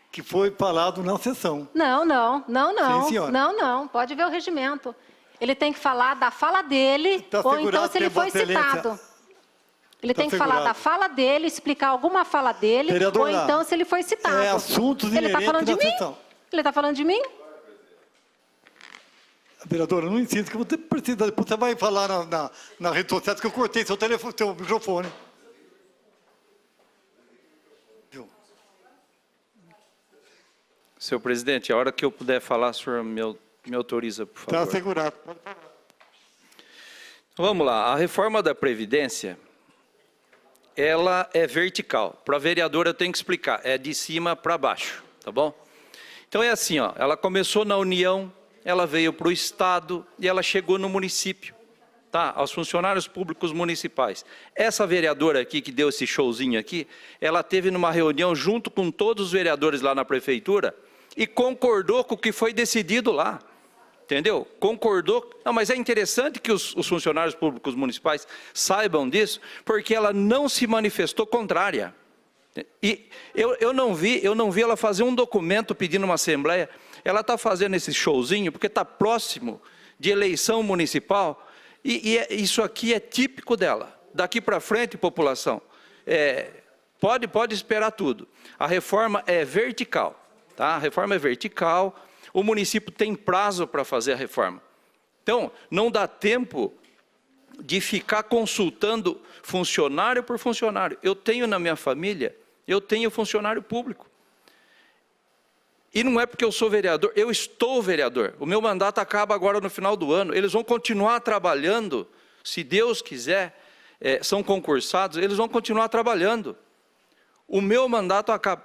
que foi falado na sessão. Não. Sim, senhora. Não. Pode ver o regimento. Ele tem que falar da fala dele, Tá ou então segurado, se ele foi Vossa Excelência. citado. Ele Tá tem que falar segurado. da fala dele, explicar alguma fala dele, Vereadora, ou então se ele foi citado. é assuntos Ele está inerentes falando de da mim? sessão. Ele está falando de mim? Vereadora, não insista que você precisa. Você vai falar na rede social que eu cortei seu telefone, seu microfone. Viu? Senhor presidente, a hora que eu puder falar, o senhor me autoriza, por favor. Está segurado. Vamos lá, a reforma da Previdência, ela é vertical. Para a vereadora eu tenho que explicar, é de cima para baixo, tá bom? Então é assim, ó, ela começou na União, ela veio para o Estado e ela chegou no município, tá? Aos funcionários públicos municipais. Essa vereadora aqui, que deu esse showzinho aqui, ela teve numa reunião junto com todos os vereadores lá na prefeitura e concordou com o que foi decidido lá. Entendeu? Concordou. Não, mas é interessante que os funcionários públicos municipais saibam disso, porque ela não se manifestou contrária. E eu não vi ela fazer um documento pedindo uma assembleia. Ela está fazendo esse showzinho porque está próximo de eleição municipal e isso aqui é típico dela. Daqui para frente, população, pode esperar tudo. A reforma é vertical, tá? A reforma é vertical. O município tem prazo para fazer a reforma. Então, não dá tempo de ficar consultando funcionário por funcionário. Eu tenho na minha família, eu tenho funcionário público. E não é porque eu sou vereador, eu estou vereador. O meu mandato acaba agora no final do ano. Eles vão continuar trabalhando, se Deus quiser, são concursados, eles vão continuar trabalhando. O meu mandato acaba.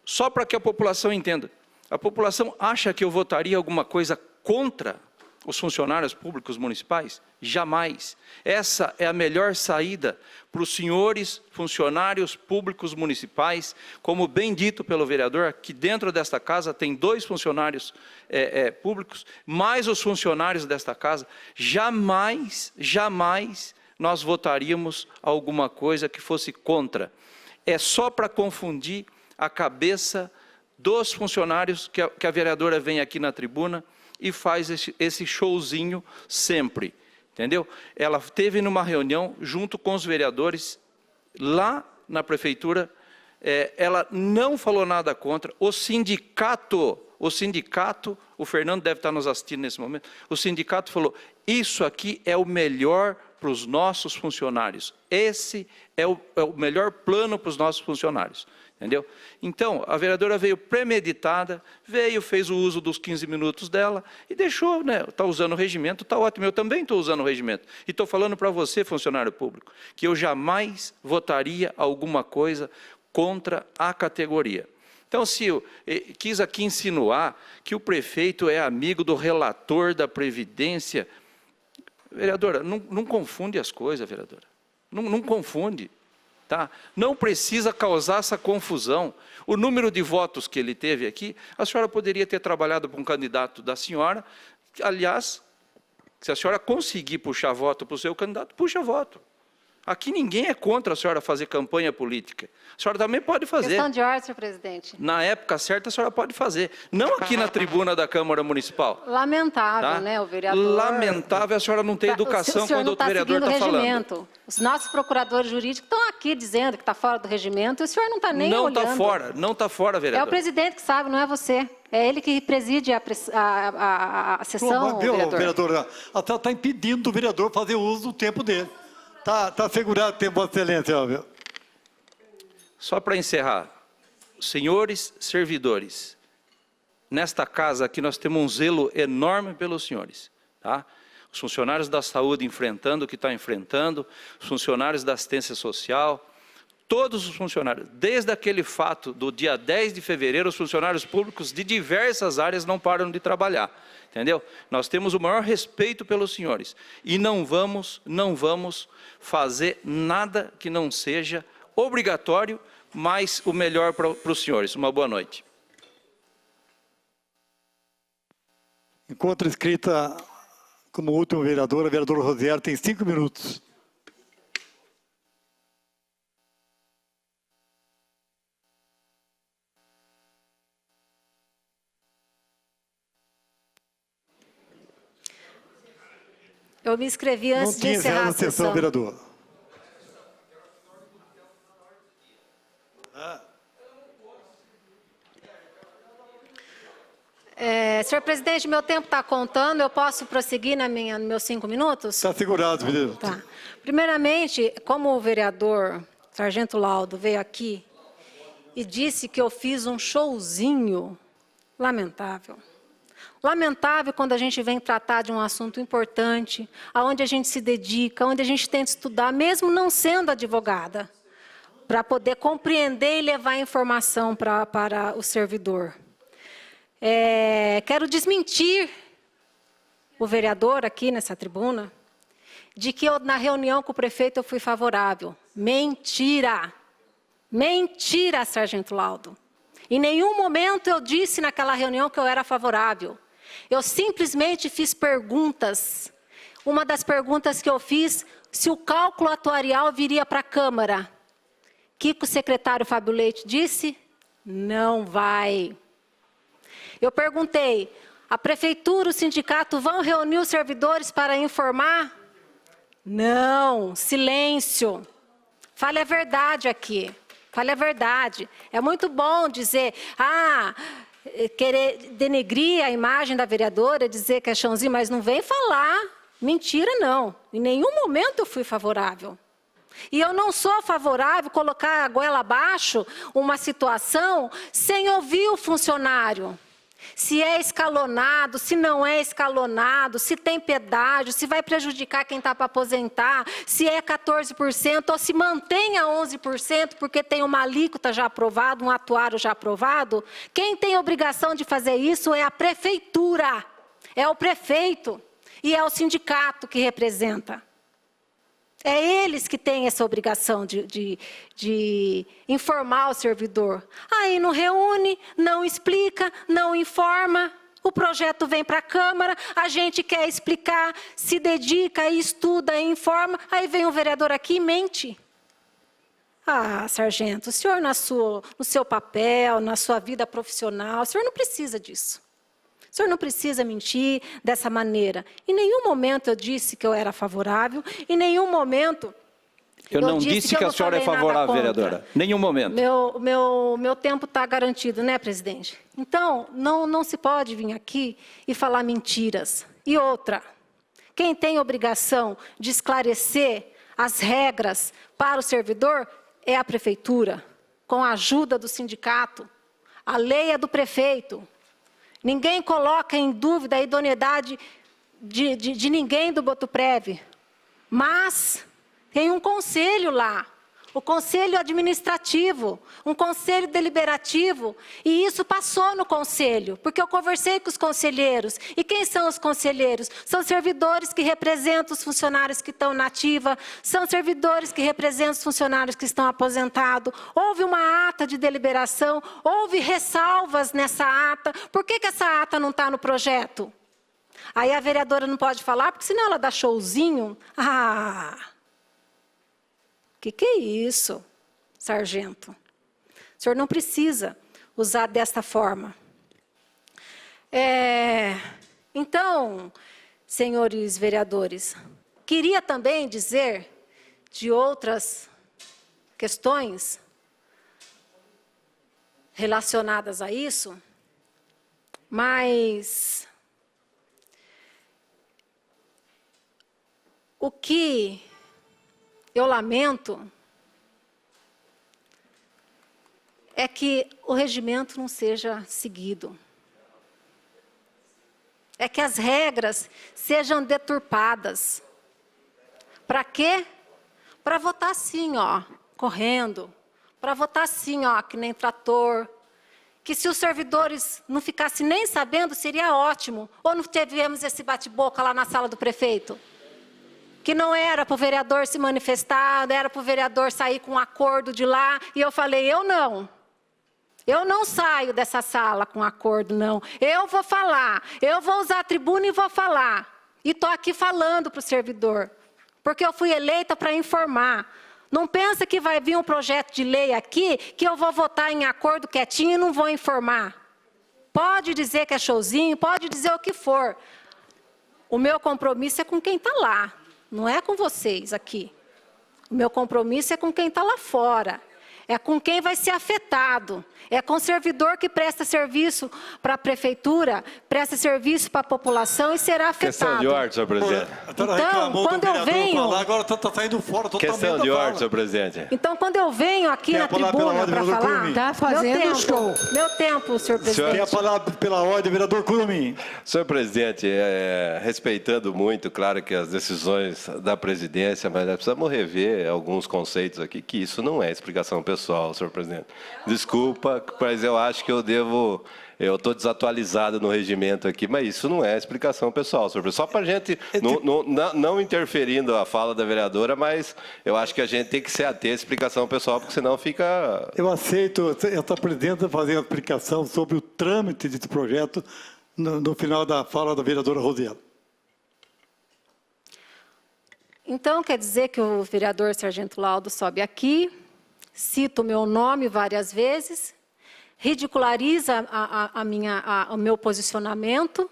Só para que a população entenda. A população acha que eu votaria alguma coisa contra os funcionários públicos municipais? Jamais. Essa é a melhor saída para os senhores funcionários públicos municipais, como bem dito pelo vereador, que dentro desta casa tem 2 funcionários públicos, mais os funcionários desta casa. Jamais nós votaríamos alguma coisa que fosse contra. É só para confundir a cabeça dos funcionários que a vereadora vem aqui na tribuna e faz esse showzinho sempre, entendeu? Ela esteve numa reunião junto com os vereadores lá na prefeitura, ela não falou nada contra, o sindicato, o Fernando deve estar nos assistindo nesse momento, o sindicato falou, isso aqui é o melhor para os nossos funcionários, esse é o melhor plano para os nossos funcionários. Entendeu? Então, a vereadora veio premeditada, fez o uso dos 15 minutos dela e deixou, né? Está usando o regimento, está ótimo. Eu também estou usando o regimento. E estou falando para você, funcionário público, que eu jamais votaria alguma coisa contra a categoria. Então, se eu quis aqui insinuar que o prefeito é amigo do relator da Previdência, vereadora, não confunde as coisas, vereadora. Não confunde. Tá? Não precisa causar essa confusão. O número de votos que ele teve aqui, a senhora poderia ter trabalhado para um candidato da senhora. Aliás, se a senhora conseguir puxar voto para o seu candidato, puxa voto. Aqui ninguém é contra a senhora fazer campanha política. A senhora também pode fazer. Questão de ordem, senhor presidente. Na época certa, a senhora pode fazer. Não aqui na tribuna da Câmara Municipal. Lamentável, Tá? né, o vereador... Lamentável a senhora não ter educação quando o vereador está falando. Regimento. Os nossos procuradores jurídicos estão aqui dizendo que está fora do regimento e o senhor não está nem não olhando. Não está fora, vereador. É o presidente que sabe, não é você. É ele que preside a sessão, vereadora, a senhora está impedindo o vereador fazer uso do tempo dele. Está assegurado o tempo, Vossa Excelência, óbvio. Só para encerrar, senhores servidores, nesta casa aqui nós temos um zelo enorme pelos senhores, tá? Os funcionários da saúde enfrentando o que está enfrentando, os funcionários da assistência social, Todos os funcionários, desde aquele fato do dia 10 de fevereiro, os funcionários públicos de diversas áreas não param de trabalhar, entendeu? Nós temos o maior respeito pelos senhores e não vamos fazer nada que não seja obrigatório, mas o melhor para os senhores. Uma boa noite. Enquanto inscrita como última vereadora, a vereadora Rosiero tem 5 minutos. Eu me inscrevi antes de encerrar a sessão. Vereador. Senhor presidente, meu tempo está contando, eu posso prosseguir nos meus 5 minutos? Está segurado, vereador. Tá. Primeiramente, como o vereador Sargento Laudo veio aqui e disse que eu fiz um showzinho, lamentável. Lamentável quando a gente vem tratar de um assunto importante, aonde a gente se dedica, onde a gente tenta estudar, mesmo não sendo advogada, para poder compreender e levar informação para o servidor. Quero desmentir o vereador aqui nessa tribuna, de que na reunião com o prefeito eu fui favorável. Mentira! Mentira, Sargento Laudo. Em nenhum momento eu disse naquela reunião que eu era favorável. Eu simplesmente fiz perguntas. Uma das perguntas que eu fiz, se o cálculo atuarial viria para a Câmara. O que o secretário Fábio Leite disse? Não vai. Eu perguntei, a prefeitura, o sindicato vão reunir os servidores para informar? Não, silêncio. Fale a verdade aqui. Fale a verdade. É muito bom dizer, querer denegrir a imagem da vereadora, dizer que é chãozinho, mas não vem falar. Mentira, não. Em nenhum momento eu fui favorável. E eu não sou favorável a colocar a goela abaixo uma situação sem ouvir o funcionário. Se é escalonado, se não é escalonado, se tem pedágio, se vai prejudicar quem está para aposentar, se é 14% ou se mantém a 11% porque tem uma alíquota já aprovada, um atuário já aprovado, quem tem obrigação de fazer isso é a prefeitura, é o prefeito e é o sindicato que representa. É eles que têm essa obrigação de informar o servidor. Aí não reúne, não explica, não informa. O projeto vem para a Câmara, a gente quer explicar, se dedica, estuda, informa. Aí vem o vereador aqui e mente. Sargento, o senhor no seu papel, na sua vida profissional, o senhor não precisa disso. O senhor não precisa mentir dessa maneira. Em nenhum momento eu disse que eu era favorável, em nenhum momento eu não disse que a senhora é favorável, vereadora. Nenhum momento. Meu tempo está garantido, né, presidente? Então, não se pode vir aqui e falar mentiras. E outra, quem tem obrigação de esclarecer as regras para o servidor é a prefeitura, com a ajuda do sindicato. A lei é do prefeito. Ninguém coloca em dúvida a idoneidade de ninguém do Botuprev. Mas tem um conselho lá, o conselho administrativo, um conselho deliberativo. E isso passou no conselho, porque eu conversei com os conselheiros. E quem são os conselheiros? São servidores que representam os funcionários que estão na ativa, são servidores que representam os funcionários que estão aposentados. Houve uma ata de deliberação, houve ressalvas nessa ata. Por que essa ata não está no projeto? Aí a vereadora não pode falar, porque senão ela dá showzinho. Que é isso, sargento? O senhor não precisa usar desta forma. Então, senhores vereadores, queria também dizer de outras questões relacionadas a isso, mas o que eu lamento é que o regimento não seja seguido. É que as regras sejam deturpadas. Para quê? Para votar sim, correndo, para votar assim, ó, que nem trator, que se os servidores não ficassem nem sabendo, seria ótimo. Ou não tivemos esse bate-boca lá na sala do prefeito? Que não era para o vereador se manifestar, era para o vereador sair com um acordo de lá. E eu falei, eu não saio dessa sala com acordo, não. Eu vou falar, eu vou usar a tribuna e vou falar. E estou aqui falando para o servidor, porque eu fui eleita para informar. Não pensa que vai vir um projeto de lei aqui, que eu vou votar em acordo quietinho e não vou informar. Pode dizer que é showzinho, pode dizer o que for. O meu compromisso é com quem está lá, não é com vocês aqui. O meu compromisso é com quem está lá fora. É com quem vai ser afetado. É com o servidor que presta serviço para a prefeitura, presta serviço para a população e será afetado. Questão de ordem, senhor presidente. Então, quando eu venho... Agora está saindo fora totalmente Questão de da ordem, fala. senhor presidente. Então, quando eu venho aqui Tem na a palavra tribuna pela para ordem, vereador falar... Curumim. Tá fazendo show. Meu tempo, senhor Tem a presidente. palavra pela ordem, vereador Curumim. Senhor presidente, respeitando muito, claro que as decisões da presidência, mas nós precisamos rever alguns conceitos aqui, que isso não é explicação pessoal, senhor presidente. Desculpa, mas eu acho que eu estou desatualizado no regimento aqui, mas isso não é explicação pessoal, senhor presidente. Só para a gente, não interferindo a fala da vereadora, mas eu acho que a gente tem que se ater à explicação pessoal, porque senão fica... Eu aceito essa presidenta fazer a explicação sobre o trâmite desse projeto no final da fala da vereadora Rosiela. Então, quer dizer que o vereador Sargento Laudo sobe aqui, cita o meu nome várias vezes, ridiculariza o meu posicionamento,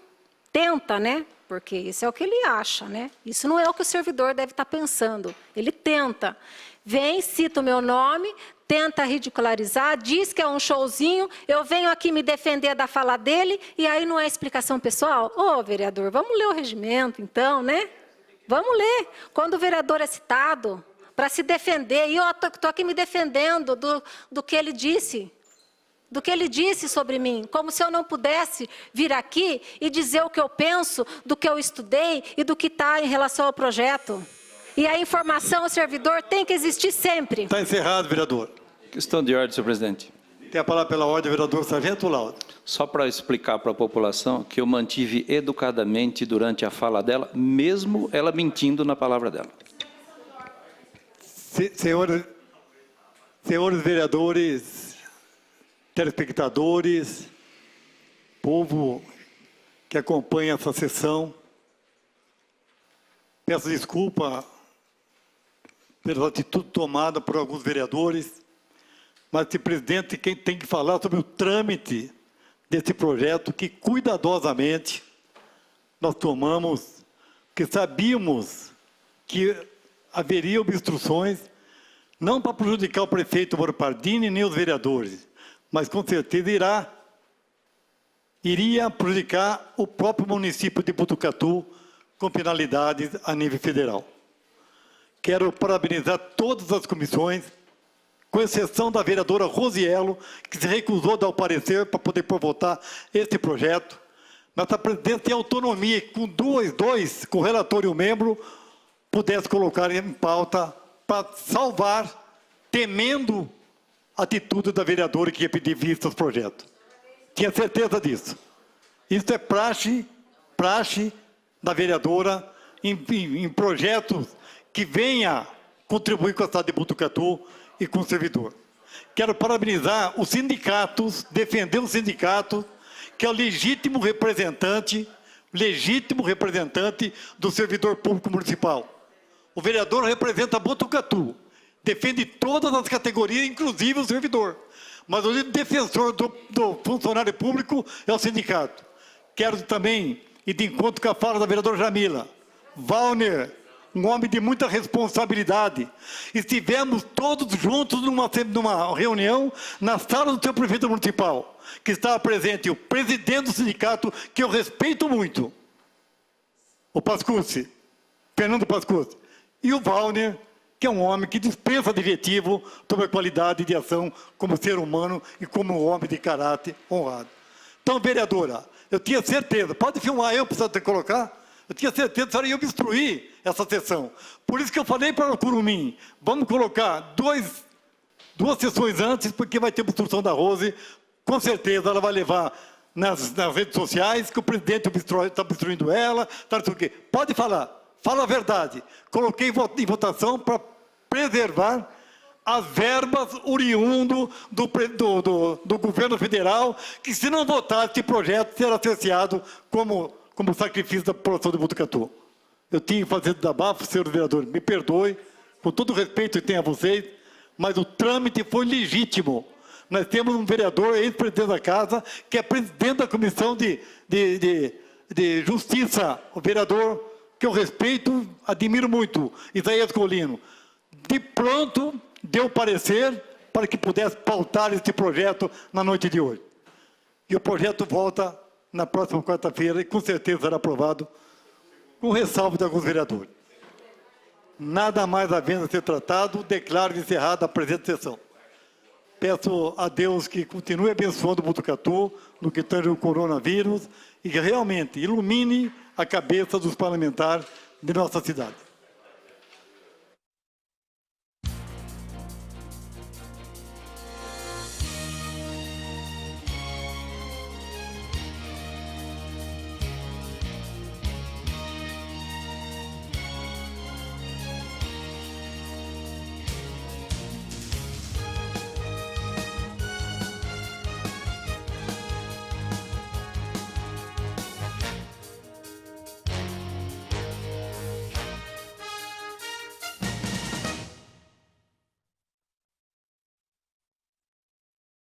tenta, né? Porque isso é o que ele acha, né? Isso não é o que o servidor deve estar pensando. Ele tenta. Vem, cita o meu nome, tenta ridicularizar, diz que é um showzinho, eu venho aqui me defender da fala dele, e aí não é explicação pessoal? Ô, vereador, vamos ler o regimento, então, né? Vamos ler. Quando o vereador é citado para se defender, e eu estou aqui me defendendo do que ele disse, sobre mim, como se eu não pudesse vir aqui e dizer o que eu penso, do que eu estudei e do que está em relação ao projeto. E a informação ao servidor tem que existir sempre. Está encerrado, vereador. Questão de ordem, senhor presidente. Tem a palavra pela ordem, vereador Sargento Laudo. Só para explicar para a população que eu mantive educadamente durante a fala dela, mesmo ela mentindo na palavra dela. Senhores vereadores, telespectadores, povo que acompanha essa sessão, peço desculpa pela atitude tomada por alguns vereadores, mas o presidente quem tem que falar sobre o trâmite desse projeto que cuidadosamente nós tomamos, porque sabíamos que haveria obstruções, não para prejudicar o prefeito Mauro Pardini nem os vereadores, mas com certeza iria prejudicar o próprio município de Botucatu com penalidades a nível federal. Quero parabenizar todas as comissões, com exceção da vereadora Rosielo, que se recusou a dar o parecer para poder votar esse projeto. Mas a presidente tem autonomia, com com o relator e o membro, pudesse colocar em pauta para salvar, temendo a atitude da vereadora que ia pedir vista aos projetos. Tinha certeza disso. Isso é praxe da vereadora em projetos que venha contribuir com a cidade de Botucatu e com o servidor. Quero parabenizar os sindicatos, defender o sindicato, que é o legítimo representante do servidor público municipal. O vereador representa Botucatu, defende todas as categorias, inclusive o servidor. Mas o defensor do funcionário público é o sindicato. Quero também ir de encontro com a fala da vereadora Jamila. Valner, um homem de muita responsabilidade. Estivemos todos juntos numa reunião na sala do seu prefeito municipal, que estava presente o presidente do sindicato, que eu respeito muito, o Pascucci, Fernando Pascucci, e o Valner, que é um homem que dispensa adjetivo sobre a qualidade de ação como ser humano e como homem de caráter honrado. Então, vereadora, eu tinha certeza, pode filmar eu, precisa colocar? Eu tinha certeza que a senhora ia obstruir essa sessão. Por isso que eu falei para o Curumim, vamos colocar 2 2 sessões antes, porque vai ter obstrução da Rose. Com certeza ela vai levar nas redes sociais que o presidente está obstruindo ela, tá não sei o quê. Pode falar, fala a verdade. Coloquei em votação para preservar as verbas oriundo do governo federal, que se não votar esse projeto, será associado como sacrifício da população de Botucatu. Eu tinha que fazer desabafo, senhor vereador, me perdoe, com todo o respeito que tenho a vocês, mas o trâmite foi legítimo. Nós temos um vereador, ex-presidente da Casa, que é presidente da Comissão de Justiça, o vereador que eu respeito, admiro muito, Isaías Colino. De pronto, deu parecer para que pudesse pautar esse projeto na noite de hoje. E o projeto volta na próxima quarta-feira e com certeza será aprovado, com ressalva de alguns vereadores. Nada mais havendo a ser tratado, declaro encerrada a presente sessão. Peço a Deus que continue abençoando o Botucatu no que tange o coronavírus e que realmente ilumine a cabeça dos parlamentares de nossa cidade.